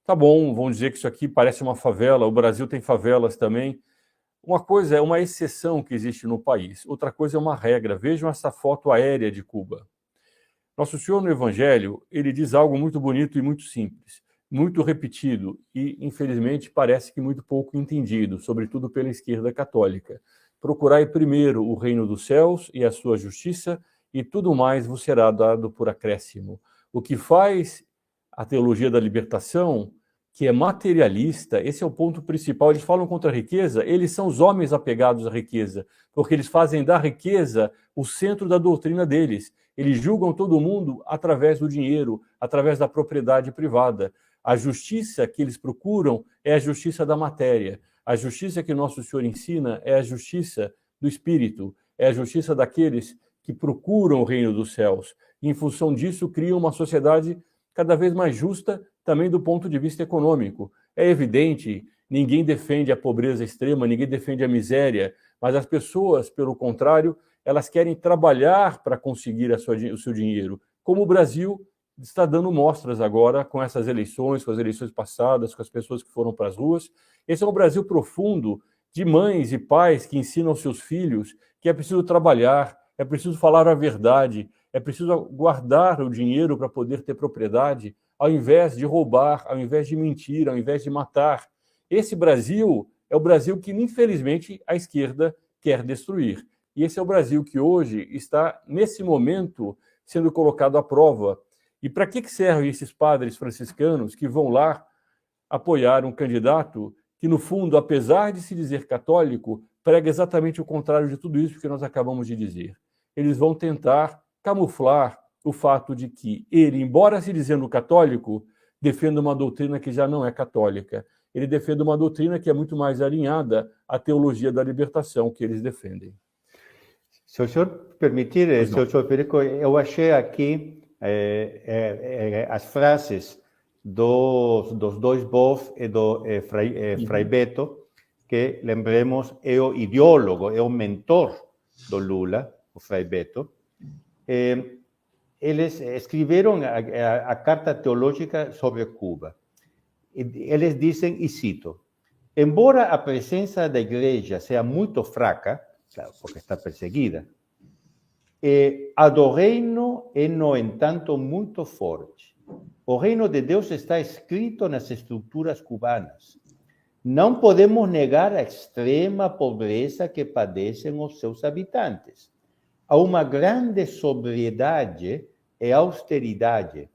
Tá bom, vão dizer que isso aqui parece uma favela, o Brasil tem favelas também, Uma coisa é uma exceção que existe no país, outra coisa é uma regra. Vejam essa foto aérea de Cuba. Nosso Senhor no Evangelho, ele diz algo muito bonito e muito simples, muito repetido e, infelizmente, parece que muito pouco entendido, sobretudo pela esquerda católica. Procurai primeiro o reino dos céus e a sua justiça, e tudo mais vos será dado por acréscimo. O que faz a teologia da libertação, que é materialista, esse é o ponto principal. Eles falam contra a riqueza, eles são os homens apegados à riqueza, porque eles fazem da riqueza o centro da doutrina deles. Eles julgam todo mundo através do dinheiro, através da propriedade privada. A justiça que eles procuram é a justiça da matéria. A justiça que Nosso Senhor ensina é a justiça do Espírito, é a justiça daqueles que procuram o reino dos céus. E, em função disso, criam uma sociedade cada vez mais justa, também do ponto de vista econômico. É evidente, ninguém defende a pobreza extrema, ninguém defende a miséria, mas as pessoas, pelo contrário, elas querem trabalhar para conseguir o seu dinheiro, como o Brasil está dando mostras agora com essas eleições, com as eleições passadas, com as pessoas que foram para as ruas. Esse é um Brasil profundo, de mães e pais que ensinam aos seus filhos que é preciso trabalhar, é preciso falar a verdade, é preciso guardar o dinheiro para poder ter propriedade, ao invés de roubar, ao invés de mentir, ao invés de matar. Esse Brasil é o Brasil que, infelizmente, a esquerda quer destruir. E esse é o Brasil que hoje está, nesse momento, sendo colocado à prova. E para que servem esses padres franciscanos que vão lá apoiar um candidato que, no fundo, apesar de se dizer católico, prega exatamente o contrário de tudo isso que nós acabamos de dizer? Eles vão tentar camuflar o fato de que ele, embora se dizendo católico, defenda uma doutrina que já não é católica. Ele defende uma doutrina que é muito mais alinhada à teologia da libertação que eles defendem. Se o senhor permitir, senhor Federico, eu achei aqui as frases dos dois Boff e do Frei Beto, que, lembremos, é o ideólogo, é o mentor do Lula, o Frei Beto. Eles escreveram a Carta Teológica sobre Cuba. Eles dizem, e cito, embora a presença da igreja seja muito fraca, claro, porque está perseguida, a do reino é, no entanto, muito forte. O reino de Deus está escrito nas estruturas cubanas. Não podemos negar a extrema pobreza que padecem os seus habitantes. Há uma grande sobriedade e austeridade.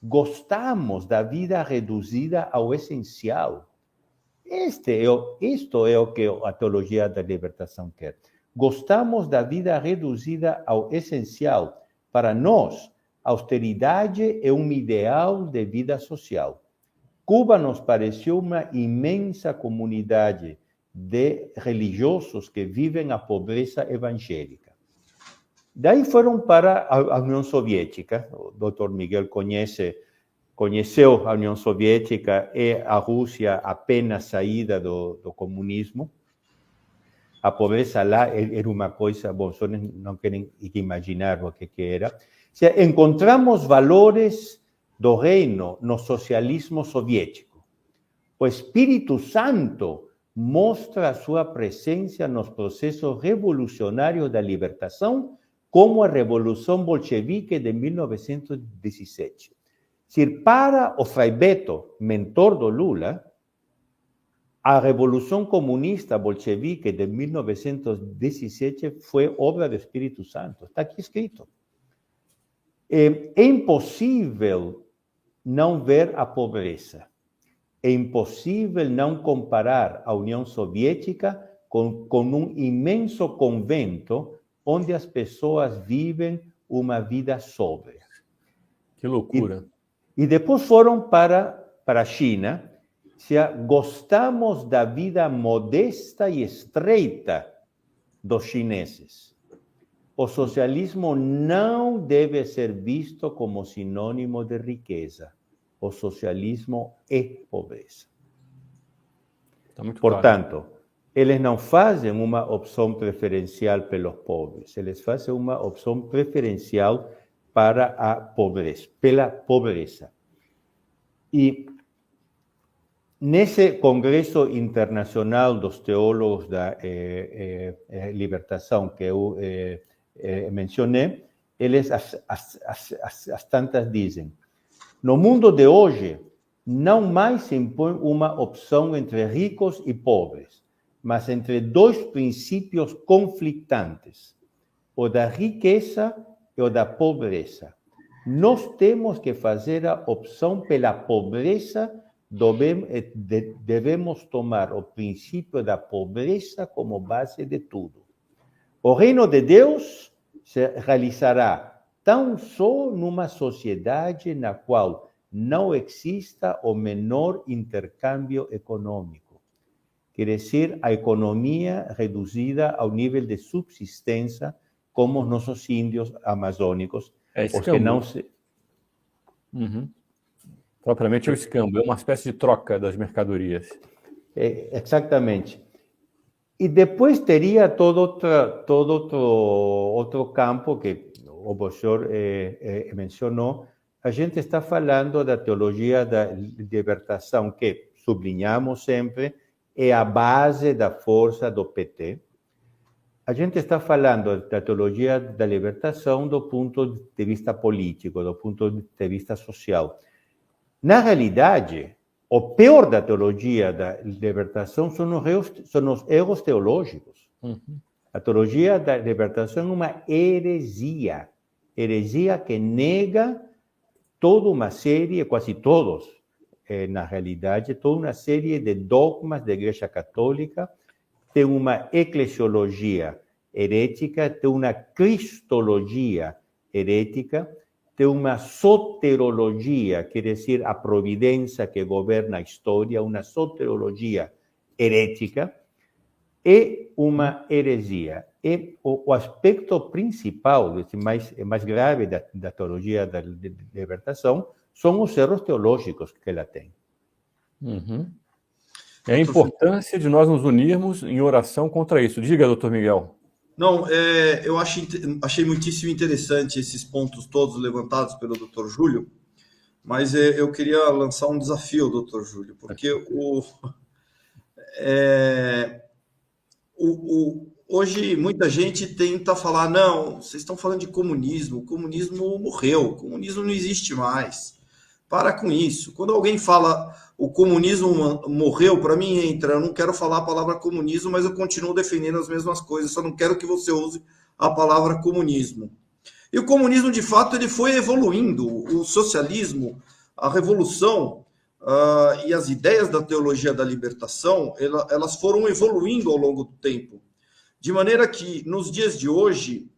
Gostamos da vida reduzida ao essencial. Isto é o que a teologia da libertação quer. Gostamos da vida reduzida ao essencial. Para nós, austeridade é um ideal de vida social. Cuba nos pareceu uma imensa comunidade de religiosos que vivem a pobreza evangélica. Daí foram para a União Soviética. O Dr. Miguel conheceu a União Soviética e a Rússia apenas saída do comunismo. A pobreza lá era uma coisa, bom, só não querem imaginar o que era. Encontramos valores do reino no socialismo soviético. O Espírito Santo mostra a sua presença nos processos revolucionários da libertação, como a Revolução Bolchevique de 1917. Para o Frei Beto, mentor do Lula, a Revolução Comunista Bolchevique de 1917 foi obra do Espírito Santo. Está aqui escrito. É impossível não ver a pobreza. É impossível não comparar a União Soviética com um imenso convento onde as pessoas vivem uma vida sóbria. Que loucura. E depois foram para a China. Gostamos da vida modesta e estreita dos chineses. O socialismo não deve ser visto como sinônimo de riqueza. O socialismo é pobreza. Tá muito Portanto, claro. Eles não fazem uma opção preferencial pelos pobres. Eles fazem uma opção preferencial para a pobreza, pela pobreza. E nesse Congresso Internacional dos Teólogos da Libertação que eu mencionei, eles as tantas dizem: no mundo de hoje, não mais se impõe uma opção entre ricos e pobres, mas entre dois princípios conflitantes, o da riqueza e o da pobreza. Nós temos que fazer a opção pela pobreza, devemos tomar o princípio da pobreza como base de tudo. O reino de Deus se realizará tão só numa sociedade na qual não exista o menor intercâmbio econômico. Quer dizer, a economia reduzida ao nível de subsistência, como os nossos índios amazônicos, os que não se... Propriamente é o escambo, é uma espécie de troca das mercadorias. Exatamente. E depois teria todo outro campo que o professor mencionou. A gente está falando da teologia da libertação, que, sublinhamos sempre, é a base da força do PT. A gente está falando da teologia da libertação do ponto de vista político, do ponto de vista social. Na realidade, o pior da teologia da libertação são os erros teológicos. A teologia da libertação é uma heresia que nega toda uma série, quase todos, na realidade, toda uma série de dogmas da Igreja Católica. Tem uma eclesiologia herética, tem uma cristologia herética, tem uma soterologia, quer dizer, a providência que governa a história, uma soterologia herética, é uma heresia. E o aspecto principal, mais grave da teologia da libertação, são os erros teológicos que ela tem. É a importância de nós nos unirmos em oração contra isso. Diga, doutor Miguel. Não, eu achei muitíssimo interessante esses pontos todos levantados pelo doutor Júlio, mas eu queria lançar um desafio, doutor Júlio, porque hoje muita gente tenta falar, não, vocês estão falando de comunismo, o comunismo morreu, o comunismo não existe mais. Para com isso. Quando alguém fala o comunismo morreu, para mim entra, eu não quero falar a palavra comunismo, mas eu continuo defendendo as mesmas coisas, só não quero que você use a palavra comunismo. E o comunismo, de fato, ele foi evoluindo. O socialismo, a revolução e as ideias da teologia da libertação, elas foram evoluindo ao longo do tempo. De maneira que, nos dias de hoje,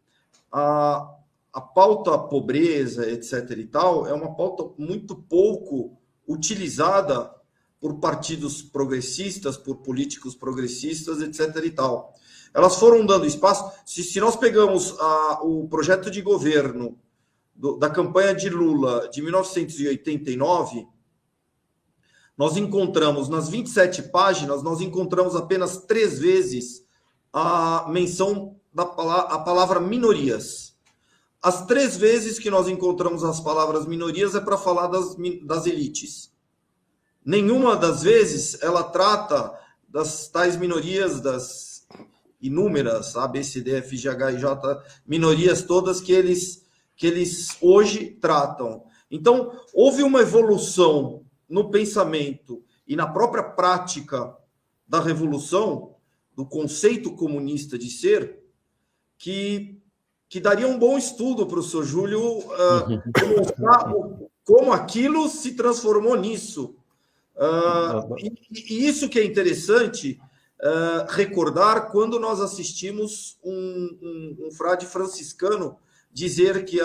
a pauta pobreza, etc. e tal, é uma pauta muito pouco utilizada por partidos progressistas, por políticos progressistas, etc. e tal. Elas foram dando espaço. Se nós pegamos o projeto de governo da campanha de Lula de 1989, nós encontramos, nas 27 páginas, nós encontramos apenas 3 vezes a menção da palavra minorias. As 3 vezes que nós encontramos as palavras minorias é para falar das elites. Nenhuma das vezes ela trata das tais minorias, das inúmeras, A, B, C, D, F, G, H, I, J, minorias todas que eles hoje tratam. Então, houve uma evolução no pensamento e na própria prática da revolução, do conceito comunista de ser, que daria um bom estudo para o senhor Júlio mostrar como aquilo se transformou nisso. E isso que é interessante recordar quando nós assistimos um frade franciscano dizer que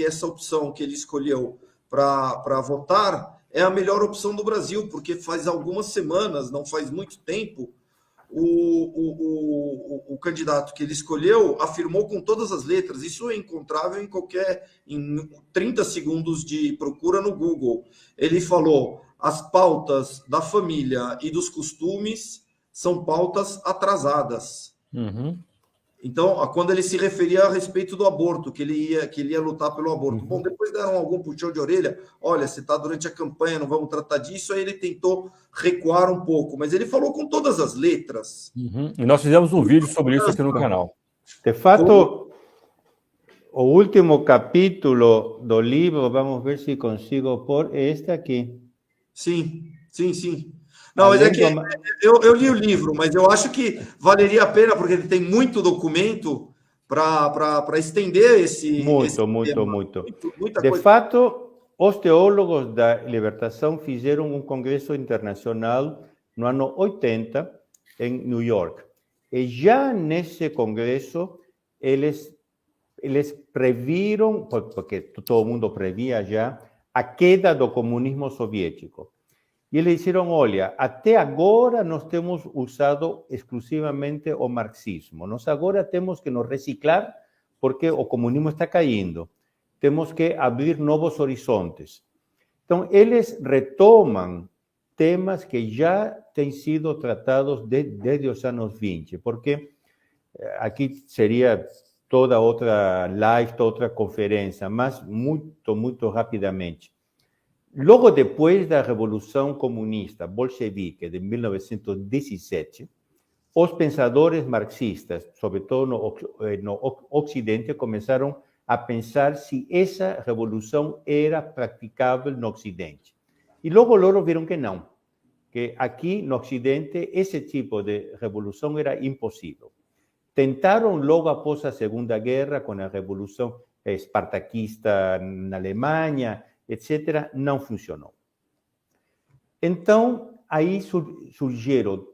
essa opção que ele escolheu para votar é a melhor opção do Brasil, porque faz algumas semanas, não faz muito tempo, o candidato que ele escolheu afirmou com todas as letras, isso é encontrável em 30 segundos de procura no Google. Ele falou: as pautas da família e dos costumes são pautas atrasadas. Então, quando ele se referia a respeito do aborto, que ele ia lutar pelo aborto. Bom, depois deram algum puxão de orelha. Olha, você está durante a campanha, não vamos tratar disso. Aí ele tentou recuar um pouco, mas ele falou com todas as letras. E nós fizemos um vídeo sobre isso aqui no canal. De fato, o último capítulo do livro, vamos ver se consigo pôr, é este aqui. Sim. Não, mas é que eu li o livro, mas eu acho que valeria a pena, porque ele tem muito documento para estender esse. Muito. Muita De coisa. fato, os teólogos da libertação fizeram um congresso internacional no ano 80 em New York. E já nesse congresso, eles previram, porque todo mundo previa já, a queda do comunismo soviético. E eles disseram, olha, até agora nós temos usado exclusivamente o marxismo. Nós agora temos que nos reciclar porque o comunismo está caindo. Temos que abrir novos horizontes. Então, eles retomam temas que já têm sido tratados desde os anos 20, porque aqui seria toda outra live, toda outra conferência, mas muito rapidamente. Logo depois da Revolução Comunista Bolchevique de 1917, os pensadores marxistas, sobretudo no Ocidente, começaram a pensar se essa revolução era praticável no Ocidente. E logo viram que não, que aqui no Ocidente esse tipo de revolução era impossível. Tentaram logo após a Segunda Guerra, com a Revolução Espartaquista na Alemanha, etc., não funcionou. Então, aí surgiram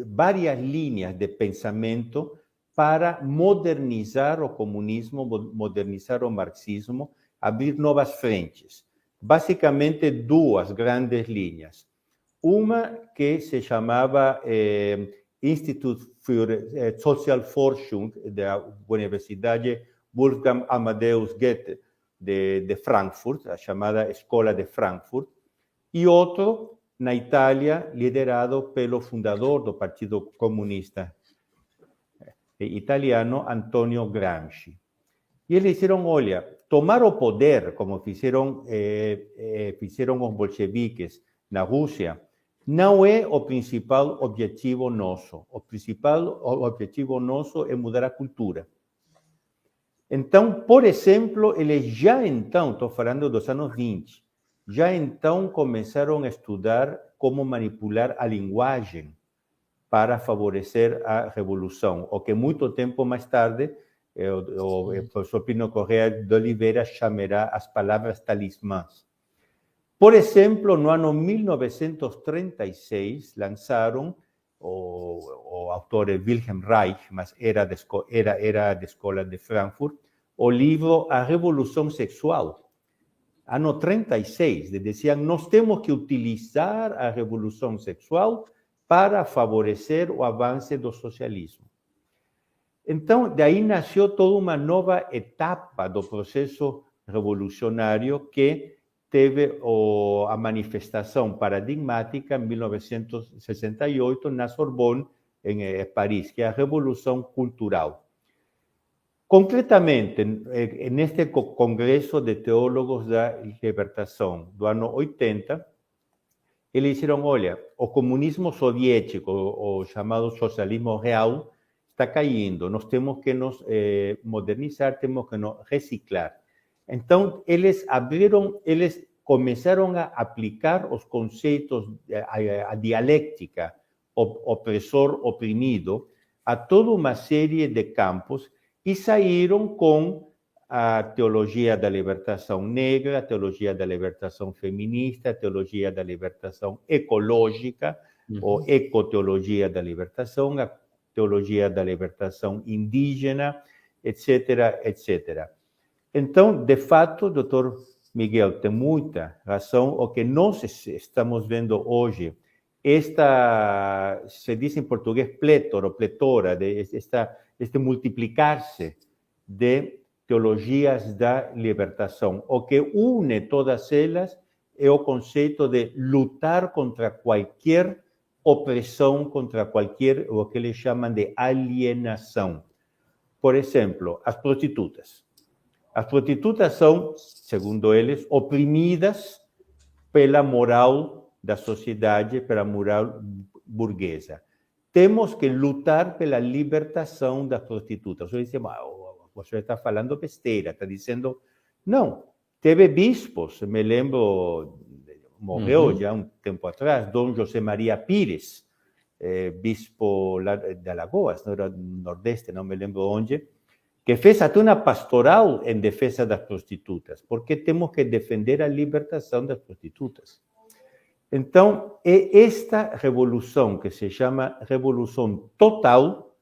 várias linhas de pensamento para modernizar o comunismo, modernizar o marxismo, abrir novas frentes. Basicamente, duas grandes linhas. Uma que se chamava Institut für Sozialforschung da Universidade Wolfgang Amadeus Goethe de Frankfurt, a chamada Escola de Frankfurt, e outro na Itália, liderado pelo fundador do Partido Comunista italiano, Antonio Gramsci. E eles disseram, olha, tomar o poder, como fizeram os bolcheviques na Rússia, não é o principal objetivo nosso. O principal objetivo nosso é mudar a cultura. Então, por exemplo, eles já então, estou falando dos anos 20, já então começaram a estudar como manipular a linguagem para favorecer a revolução, o que muito tempo mais tarde o professor Pino Correa de Oliveira chamará as palavras talismãs. Por exemplo, no ano 1936, lançaram, o autor é Wilhelm Reich, mas era da Escola de Frankfurt, o livro A Revolução Sexual. Ano 36, diziam, nós temos que utilizar a revolução sexual para favorecer o avanço do socialismo. Então, daí nasceu toda uma nova etapa do processo revolucionário que teve a manifestação paradigmática em 1968 na Sorbonne, em Paris, que é a Revolução Cultural. Concretamente, neste Congresso de Teólogos da Libertação do ano 80, eles disseram, olha, o comunismo soviético, o chamado socialismo real, está caindo, nós temos que nos modernizar, temos que nos reciclar. Então, eles começaram a aplicar os conceitos, a dialéctica, opressor-oprimido, a toda uma série de campos e saíram com a teologia da libertação negra, a teologia da libertação feminista, a teologia da libertação ecológica, ou ecoteologia da libertação, a teologia da libertação indígena, etc., etc. Então, de fato, doutor Miguel tem muita razão. O que nós estamos vendo hoje, se diz em português pletora, este multiplicar-se de teologias da libertação. O que une todas elas é o conceito de lutar contra qualquer opressão, contra qualquer, o que eles chamam de alienação. por exemplo, as prostitutas. As prostitutas são, segundo eles, oprimidas pela moral da sociedade, pela moral burguesa. Temos que lutar pela libertação das prostitutas. Você diz, você está falando besteira, está dizendo... Não, teve bispos, me lembro, morreu já um tempo atrás, Dom José Maria Pires, bispo de Alagoas, no era Nordeste, não me lembro onde, que fez até uma pastoral em defesa das prostitutas, porque temos que defender a libertação das prostitutas. Então, é esta revolução, que se chama revolução total,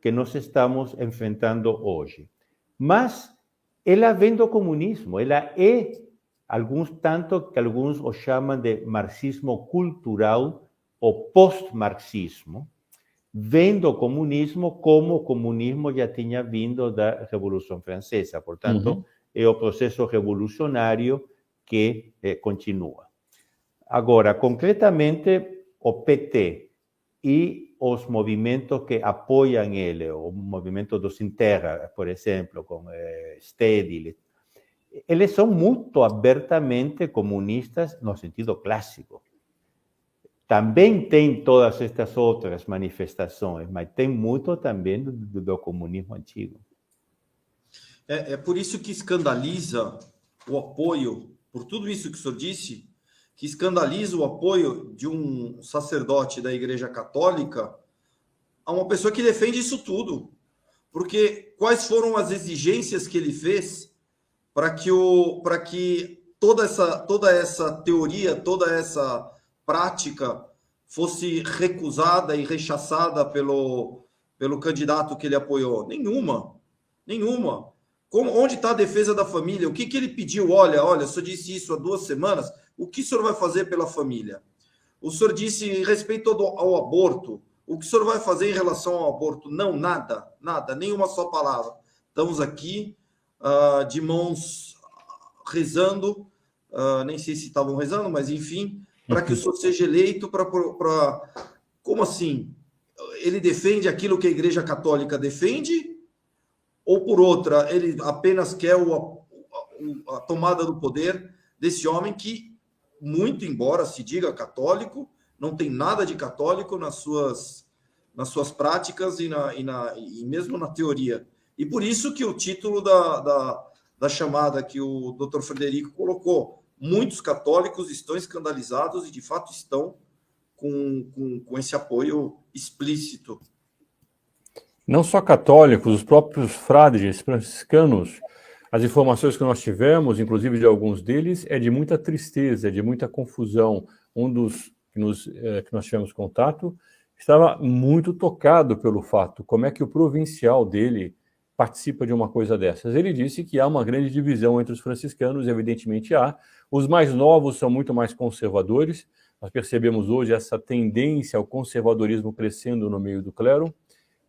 que nós estamos enfrentando hoje. Mas ela vem do comunismo, ela é, tanto que alguns o chamam de marxismo cultural ou pós-marxismo, vem do comunismo, como o comunismo já tinha vindo da Revolução Francesa. Portanto, é o processo revolucionário que continua. Agora, concretamente, o PT e os movimentos que apoiam ele, o movimento do Sem Terra, por exemplo, com Stedil, eles são muito abertamente comunistas no sentido clássico. Também tem todas estas outras manifestações, mas tem muito também do comunismo antigo. É por isso que escandaliza o apoio, por tudo isso que o senhor disse, que escandaliza o apoio de um sacerdote da Igreja Católica a uma pessoa que defende isso tudo. Porque quais foram as exigências que ele fez para que toda essa teoria, toda essa prática fosse recusada e rechaçada pelo candidato que ele apoiou? Nenhuma. Onde está a defesa da família? O que ele pediu? Olha, o senhor disse isso há 2 semanas. O que o senhor vai fazer pela família? O senhor disse em respeito ao aborto. O que o senhor vai fazer em relação ao aborto? Não, nada, nenhuma só palavra. Estamos aqui de mãos rezando, nem sei se estavam rezando, mas enfim, para que o senhor seja eleito Como assim? Ele defende aquilo que a Igreja Católica defende? Ou, por outra, ele apenas quer a tomada do poder desse homem que, muito embora se diga católico, não tem nada de católico nas suas práticas e mesmo na teoria. E por isso que o título da chamada que o Dr. Frederico colocou, muitos católicos estão escandalizados e, de fato, estão com esse apoio explícito. Não só católicos, os próprios frades franciscanos, as informações que nós tivemos, inclusive de alguns deles, é de muita tristeza, é de muita confusão. Um dos que nós tivemos contato estava muito tocado pelo fato, como é que o provincial dele participa de uma coisa dessas. Ele disse que há uma grande divisão entre os franciscanos, evidentemente há. Os mais novos são muito mais conservadores. Nós percebemos hoje essa tendência ao conservadorismo crescendo no meio do clero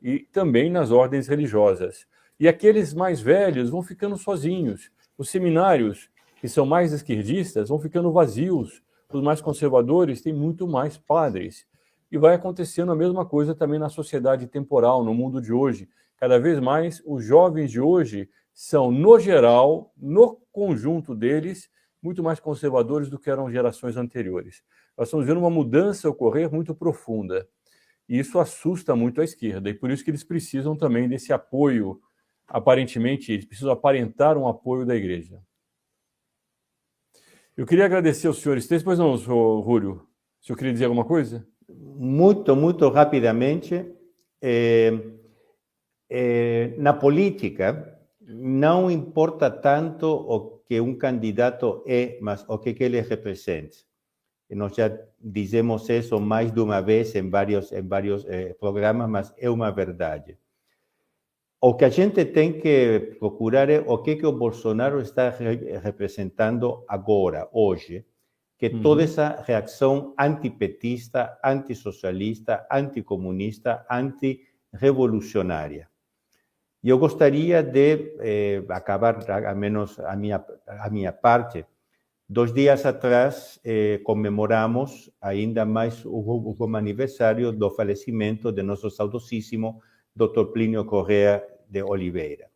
e também nas ordens religiosas. E aqueles mais velhos vão ficando sozinhos. Os seminários, que são mais esquerdistas, vão ficando vazios. Os mais conservadores têm muito mais padres. E vai acontecendo a mesma coisa também na sociedade temporal, no mundo de hoje. Cada vez mais, os jovens de hoje são, no geral, no conjunto deles, muito mais conservadores do que eram gerações anteriores. Nós estamos vendo uma mudança ocorrer muito profunda. E isso assusta muito a esquerda. E por isso que eles precisam também desse apoio. Aparentemente, eles precisam aparentar um apoio da igreja. Eu queria agradecer aos senhores. Depois não, senhor Rúlio. O senhor queria dizer alguma coisa? Muito rapidamente. Na política, não importa tanto o que um candidato é, mas o que ele representa. E nós já dizemos isso mais de uma vez em vários programas, mas é uma verdade. O que a gente tem que procurar é o que o Bolsonaro está representando agora, hoje, que toda essa reação antipetista, antissocialista, anticomunista, antirrevolucionária. E eu gostaria de acabar, ao menos a minha parte. 2 dias atrás, comemoramos ainda mais o aniversário do falecimento de nosso saudosíssimo Dr. Plínio Correa de Oliveira.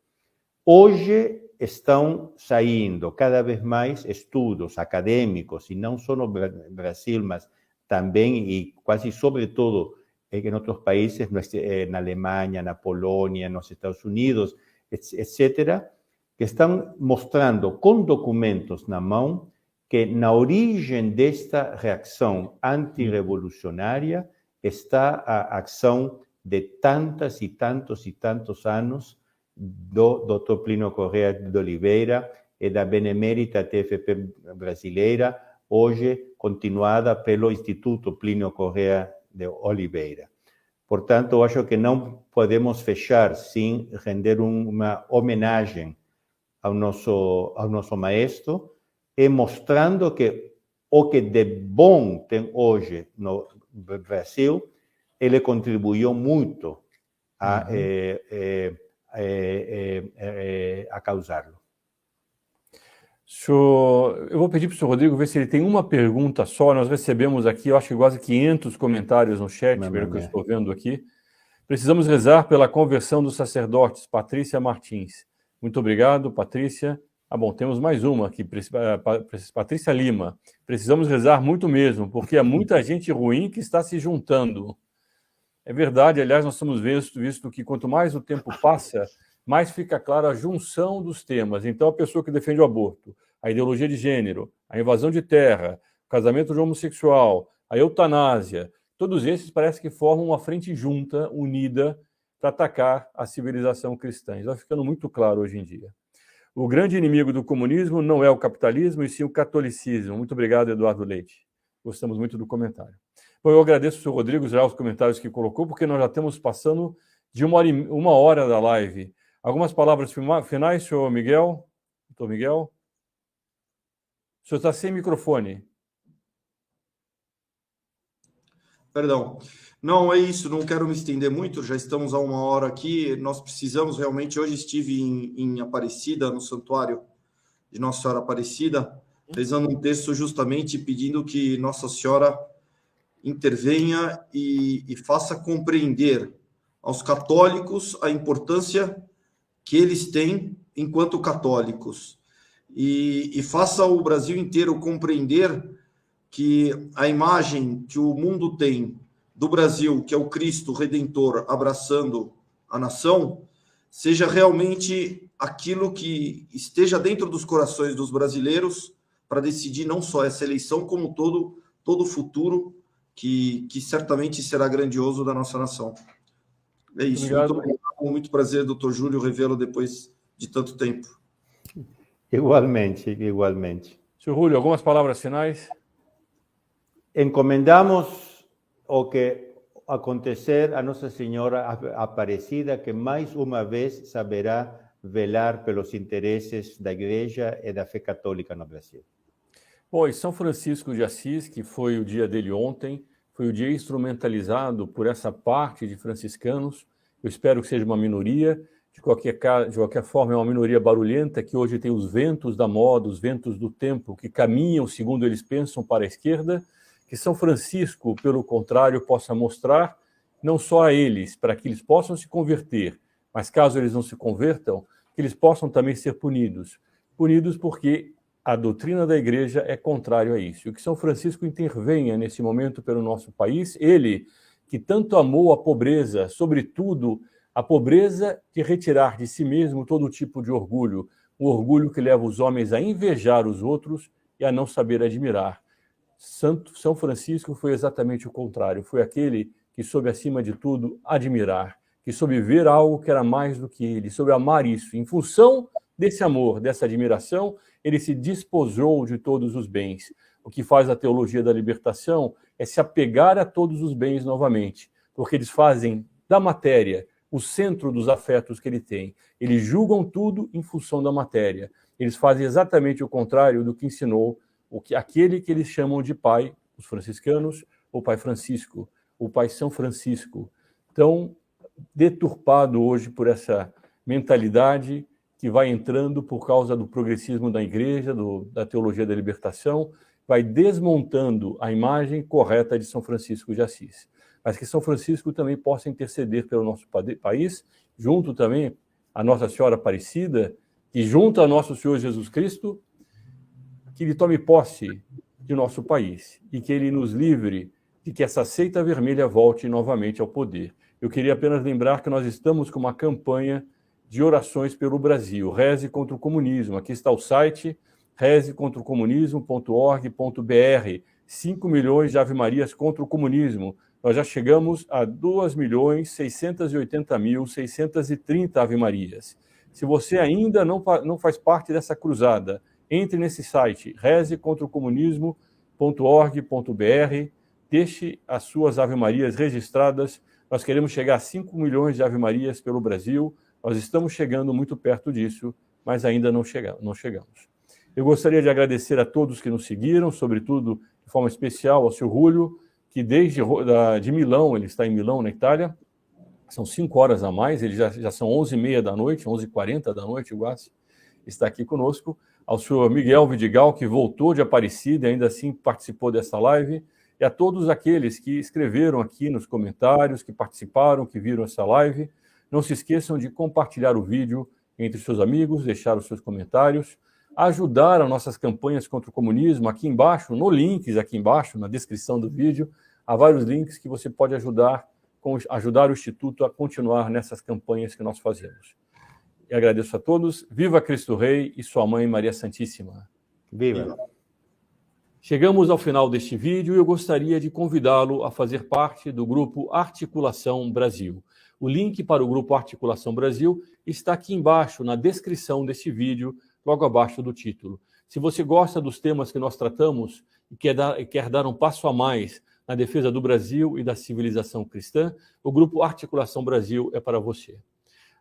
Hoje estão saindo cada vez mais estudos acadêmicos, e não só no Brasil, mas também e quase sobretudo em outros países, na Alemanha, na Polônia, nos Estados Unidos, etc., que estão mostrando com documentos na mão que na origem desta reação antirrevolucionária está a ação de tantas e tantos anos do Dr. Plínio Corrêa de Oliveira e da benemérita TFP brasileira, hoje continuada pelo Instituto Plínio Corrêa de Oliveira. Portanto, eu acho que não podemos fechar sem render uma homenagem ao nosso maestro e mostrando que o que de bom tem hoje no Brasil, ele contribuiu muito a causá-lo. Senhor, eu vou pedir para o senhor Rodrigo ver se ele tem uma pergunta só. Nós recebemos aqui, eu acho que quase 500 comentários no chat, pelo que eu estou vendo aqui. Precisamos rezar pela conversão dos sacerdotes. Patrícia Martins. Muito obrigado, Patrícia. Bom, temos mais uma aqui, Patrícia Lima. Precisamos rezar muito mesmo, porque há muita gente ruim que está se juntando. É verdade, aliás, nós temos visto que quanto mais o tempo passa, mais fica clara a junção dos temas. Então, a pessoa que defende o aborto, a ideologia de gênero, a invasão de terra, o casamento de homossexual, a eutanásia, todos esses parece que formam uma frente junta, unida, para atacar a civilização cristã. Isso vai ficando muito claro hoje em dia. O grande inimigo do comunismo não é o capitalismo, e sim o catolicismo. Muito obrigado, Eduardo Leite. Gostamos muito do comentário. Bom, eu agradeço ao senhor Rodrigo já os comentários que colocou, porque nós já estamos passando de uma hora da live. Algumas palavras finais, senhor Miguel? Doutor Miguel? O senhor está sem microfone. Perdão. Não, é isso, não quero me estender muito, já estamos há uma hora aqui, nós precisamos realmente, hoje estive em Aparecida, no santuário de Nossa Senhora Aparecida, rezando um texto justamente pedindo que Nossa Senhora intervenha e faça compreender aos católicos a importância que eles têm enquanto católicos, e faça o Brasil inteiro compreender que a imagem que o mundo tem do Brasil, que é o Cristo Redentor abraçando a nação, seja realmente aquilo que esteja dentro dos corações dos brasileiros para decidir não só essa eleição, como todo o futuro que certamente será grandioso da nossa nação. É isso. Muito obrigado. Muito prazer, doutor Júlio, revê-lo depois de tanto tempo. Igualmente, igualmente. Senhor Júlio, algumas palavras finais? Encomendamos o que acontecer a Nossa Senhora Aparecida, que mais uma vez saberá velar pelos interesses da Igreja e da fé católica no Brasil. Bom, e São Francisco de Assis, que foi o dia dele ontem, foi o dia instrumentalizado por essa parte de franciscanos. Eu espero que seja uma minoria. De qualquer forma, é uma minoria barulhenta que hoje tem os ventos da moda, os ventos do tempo, que caminham, segundo eles pensam, para a esquerda. Que São Francisco, pelo contrário, possa mostrar, não só a eles, para que eles possam se converter, mas caso eles não se convertam, que eles possam também ser punidos. Punidos porque a doutrina da Igreja é contrária a isso. E que São Francisco intervenha nesse momento pelo nosso país, ele que tanto amou a pobreza, sobretudo a pobreza de retirar de si mesmo todo tipo de orgulho, um orgulho que leva os homens a invejar os outros e a não saber admirar. São Francisco foi exatamente o contrário, foi aquele que soube, acima de tudo, admirar, que soube ver algo que era mais do que ele, soube amar isso. Em função desse amor, dessa admiração, ele se desposou de todos os bens. O que faz a teologia da libertação é se apegar a todos os bens novamente, porque eles fazem da matéria o centro dos afetos que ele tem. Eles julgam tudo em função da matéria. Eles fazem exatamente o contrário do que ensinou aquele que eles chamam de pai, os franciscanos, o pai Francisco, o pai São Francisco, tão deturpado hoje por essa mentalidade que vai entrando por causa do progressismo da igreja, da teologia da libertação, vai desmontando a imagem correta de São Francisco de Assis. Mas que São Francisco também possa interceder pelo nosso país, junto também a Nossa Senhora Aparecida, que junto a nosso Senhor Jesus Cristo, que Ele tome posse de nosso país e que Ele nos livre de que essa seita vermelha volte novamente ao poder. Eu queria apenas lembrar que nós estamos com uma campanha de orações pelo Brasil, Reze contra o Comunismo. Aqui está o site, rezecontraocomunismo.org.br, 5 milhões de ave-marias contra o comunismo. Nós já chegamos a 2.680.630 ave-marias. Se você ainda não faz parte dessa cruzada, entre nesse site, rezecontraocomunismo.org.br, deixe as suas ave-marias registradas. Nós queremos chegar a 5 milhões de ave-marias pelo Brasil. Nós estamos chegando muito perto disso, mas ainda não chegamos. Eu gostaria de agradecer a todos que nos seguiram, sobretudo de forma especial ao seu Julio, que desde de Milão, ele está em Milão, na Itália, são 5 horas a mais, ele já são 11h30 da noite, 11h40 da noite, quase, está aqui conosco. Ao senhor Miguel Vidigal, que voltou de Aparecida e ainda assim participou dessa live, e a todos aqueles que escreveram aqui nos comentários, que participaram, que viram essa live. Não se esqueçam de compartilhar o vídeo entre seus amigos, deixar os seus comentários, ajudar as nossas campanhas contra o comunismo. Aqui embaixo, no links, aqui embaixo, na descrição do vídeo, há vários links que você pode ajudar o Instituto a continuar nessas campanhas que nós fazemos. E agradeço a todos. Viva Cristo Rei e sua Mãe Maria Santíssima. Viva! Chegamos ao final deste vídeo e eu gostaria de convidá-lo a fazer parte do grupo Articulação Brasil. O link para o grupo Articulação Brasil está aqui embaixo, na descrição deste vídeo, logo abaixo do título. Se você gosta dos temas que nós tratamos e quer dar um passo a mais na defesa do Brasil e da civilização cristã, o grupo Articulação Brasil é para você.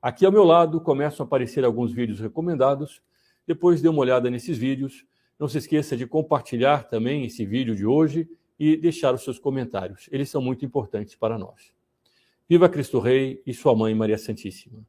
Aqui ao meu lado começam a aparecer alguns vídeos recomendados. Depois dê uma olhada nesses vídeos. Não se esqueça de compartilhar também esse vídeo de hoje e deixar os seus comentários. Eles são muito importantes para nós. Viva Cristo Rei e sua Mãe Maria Santíssima.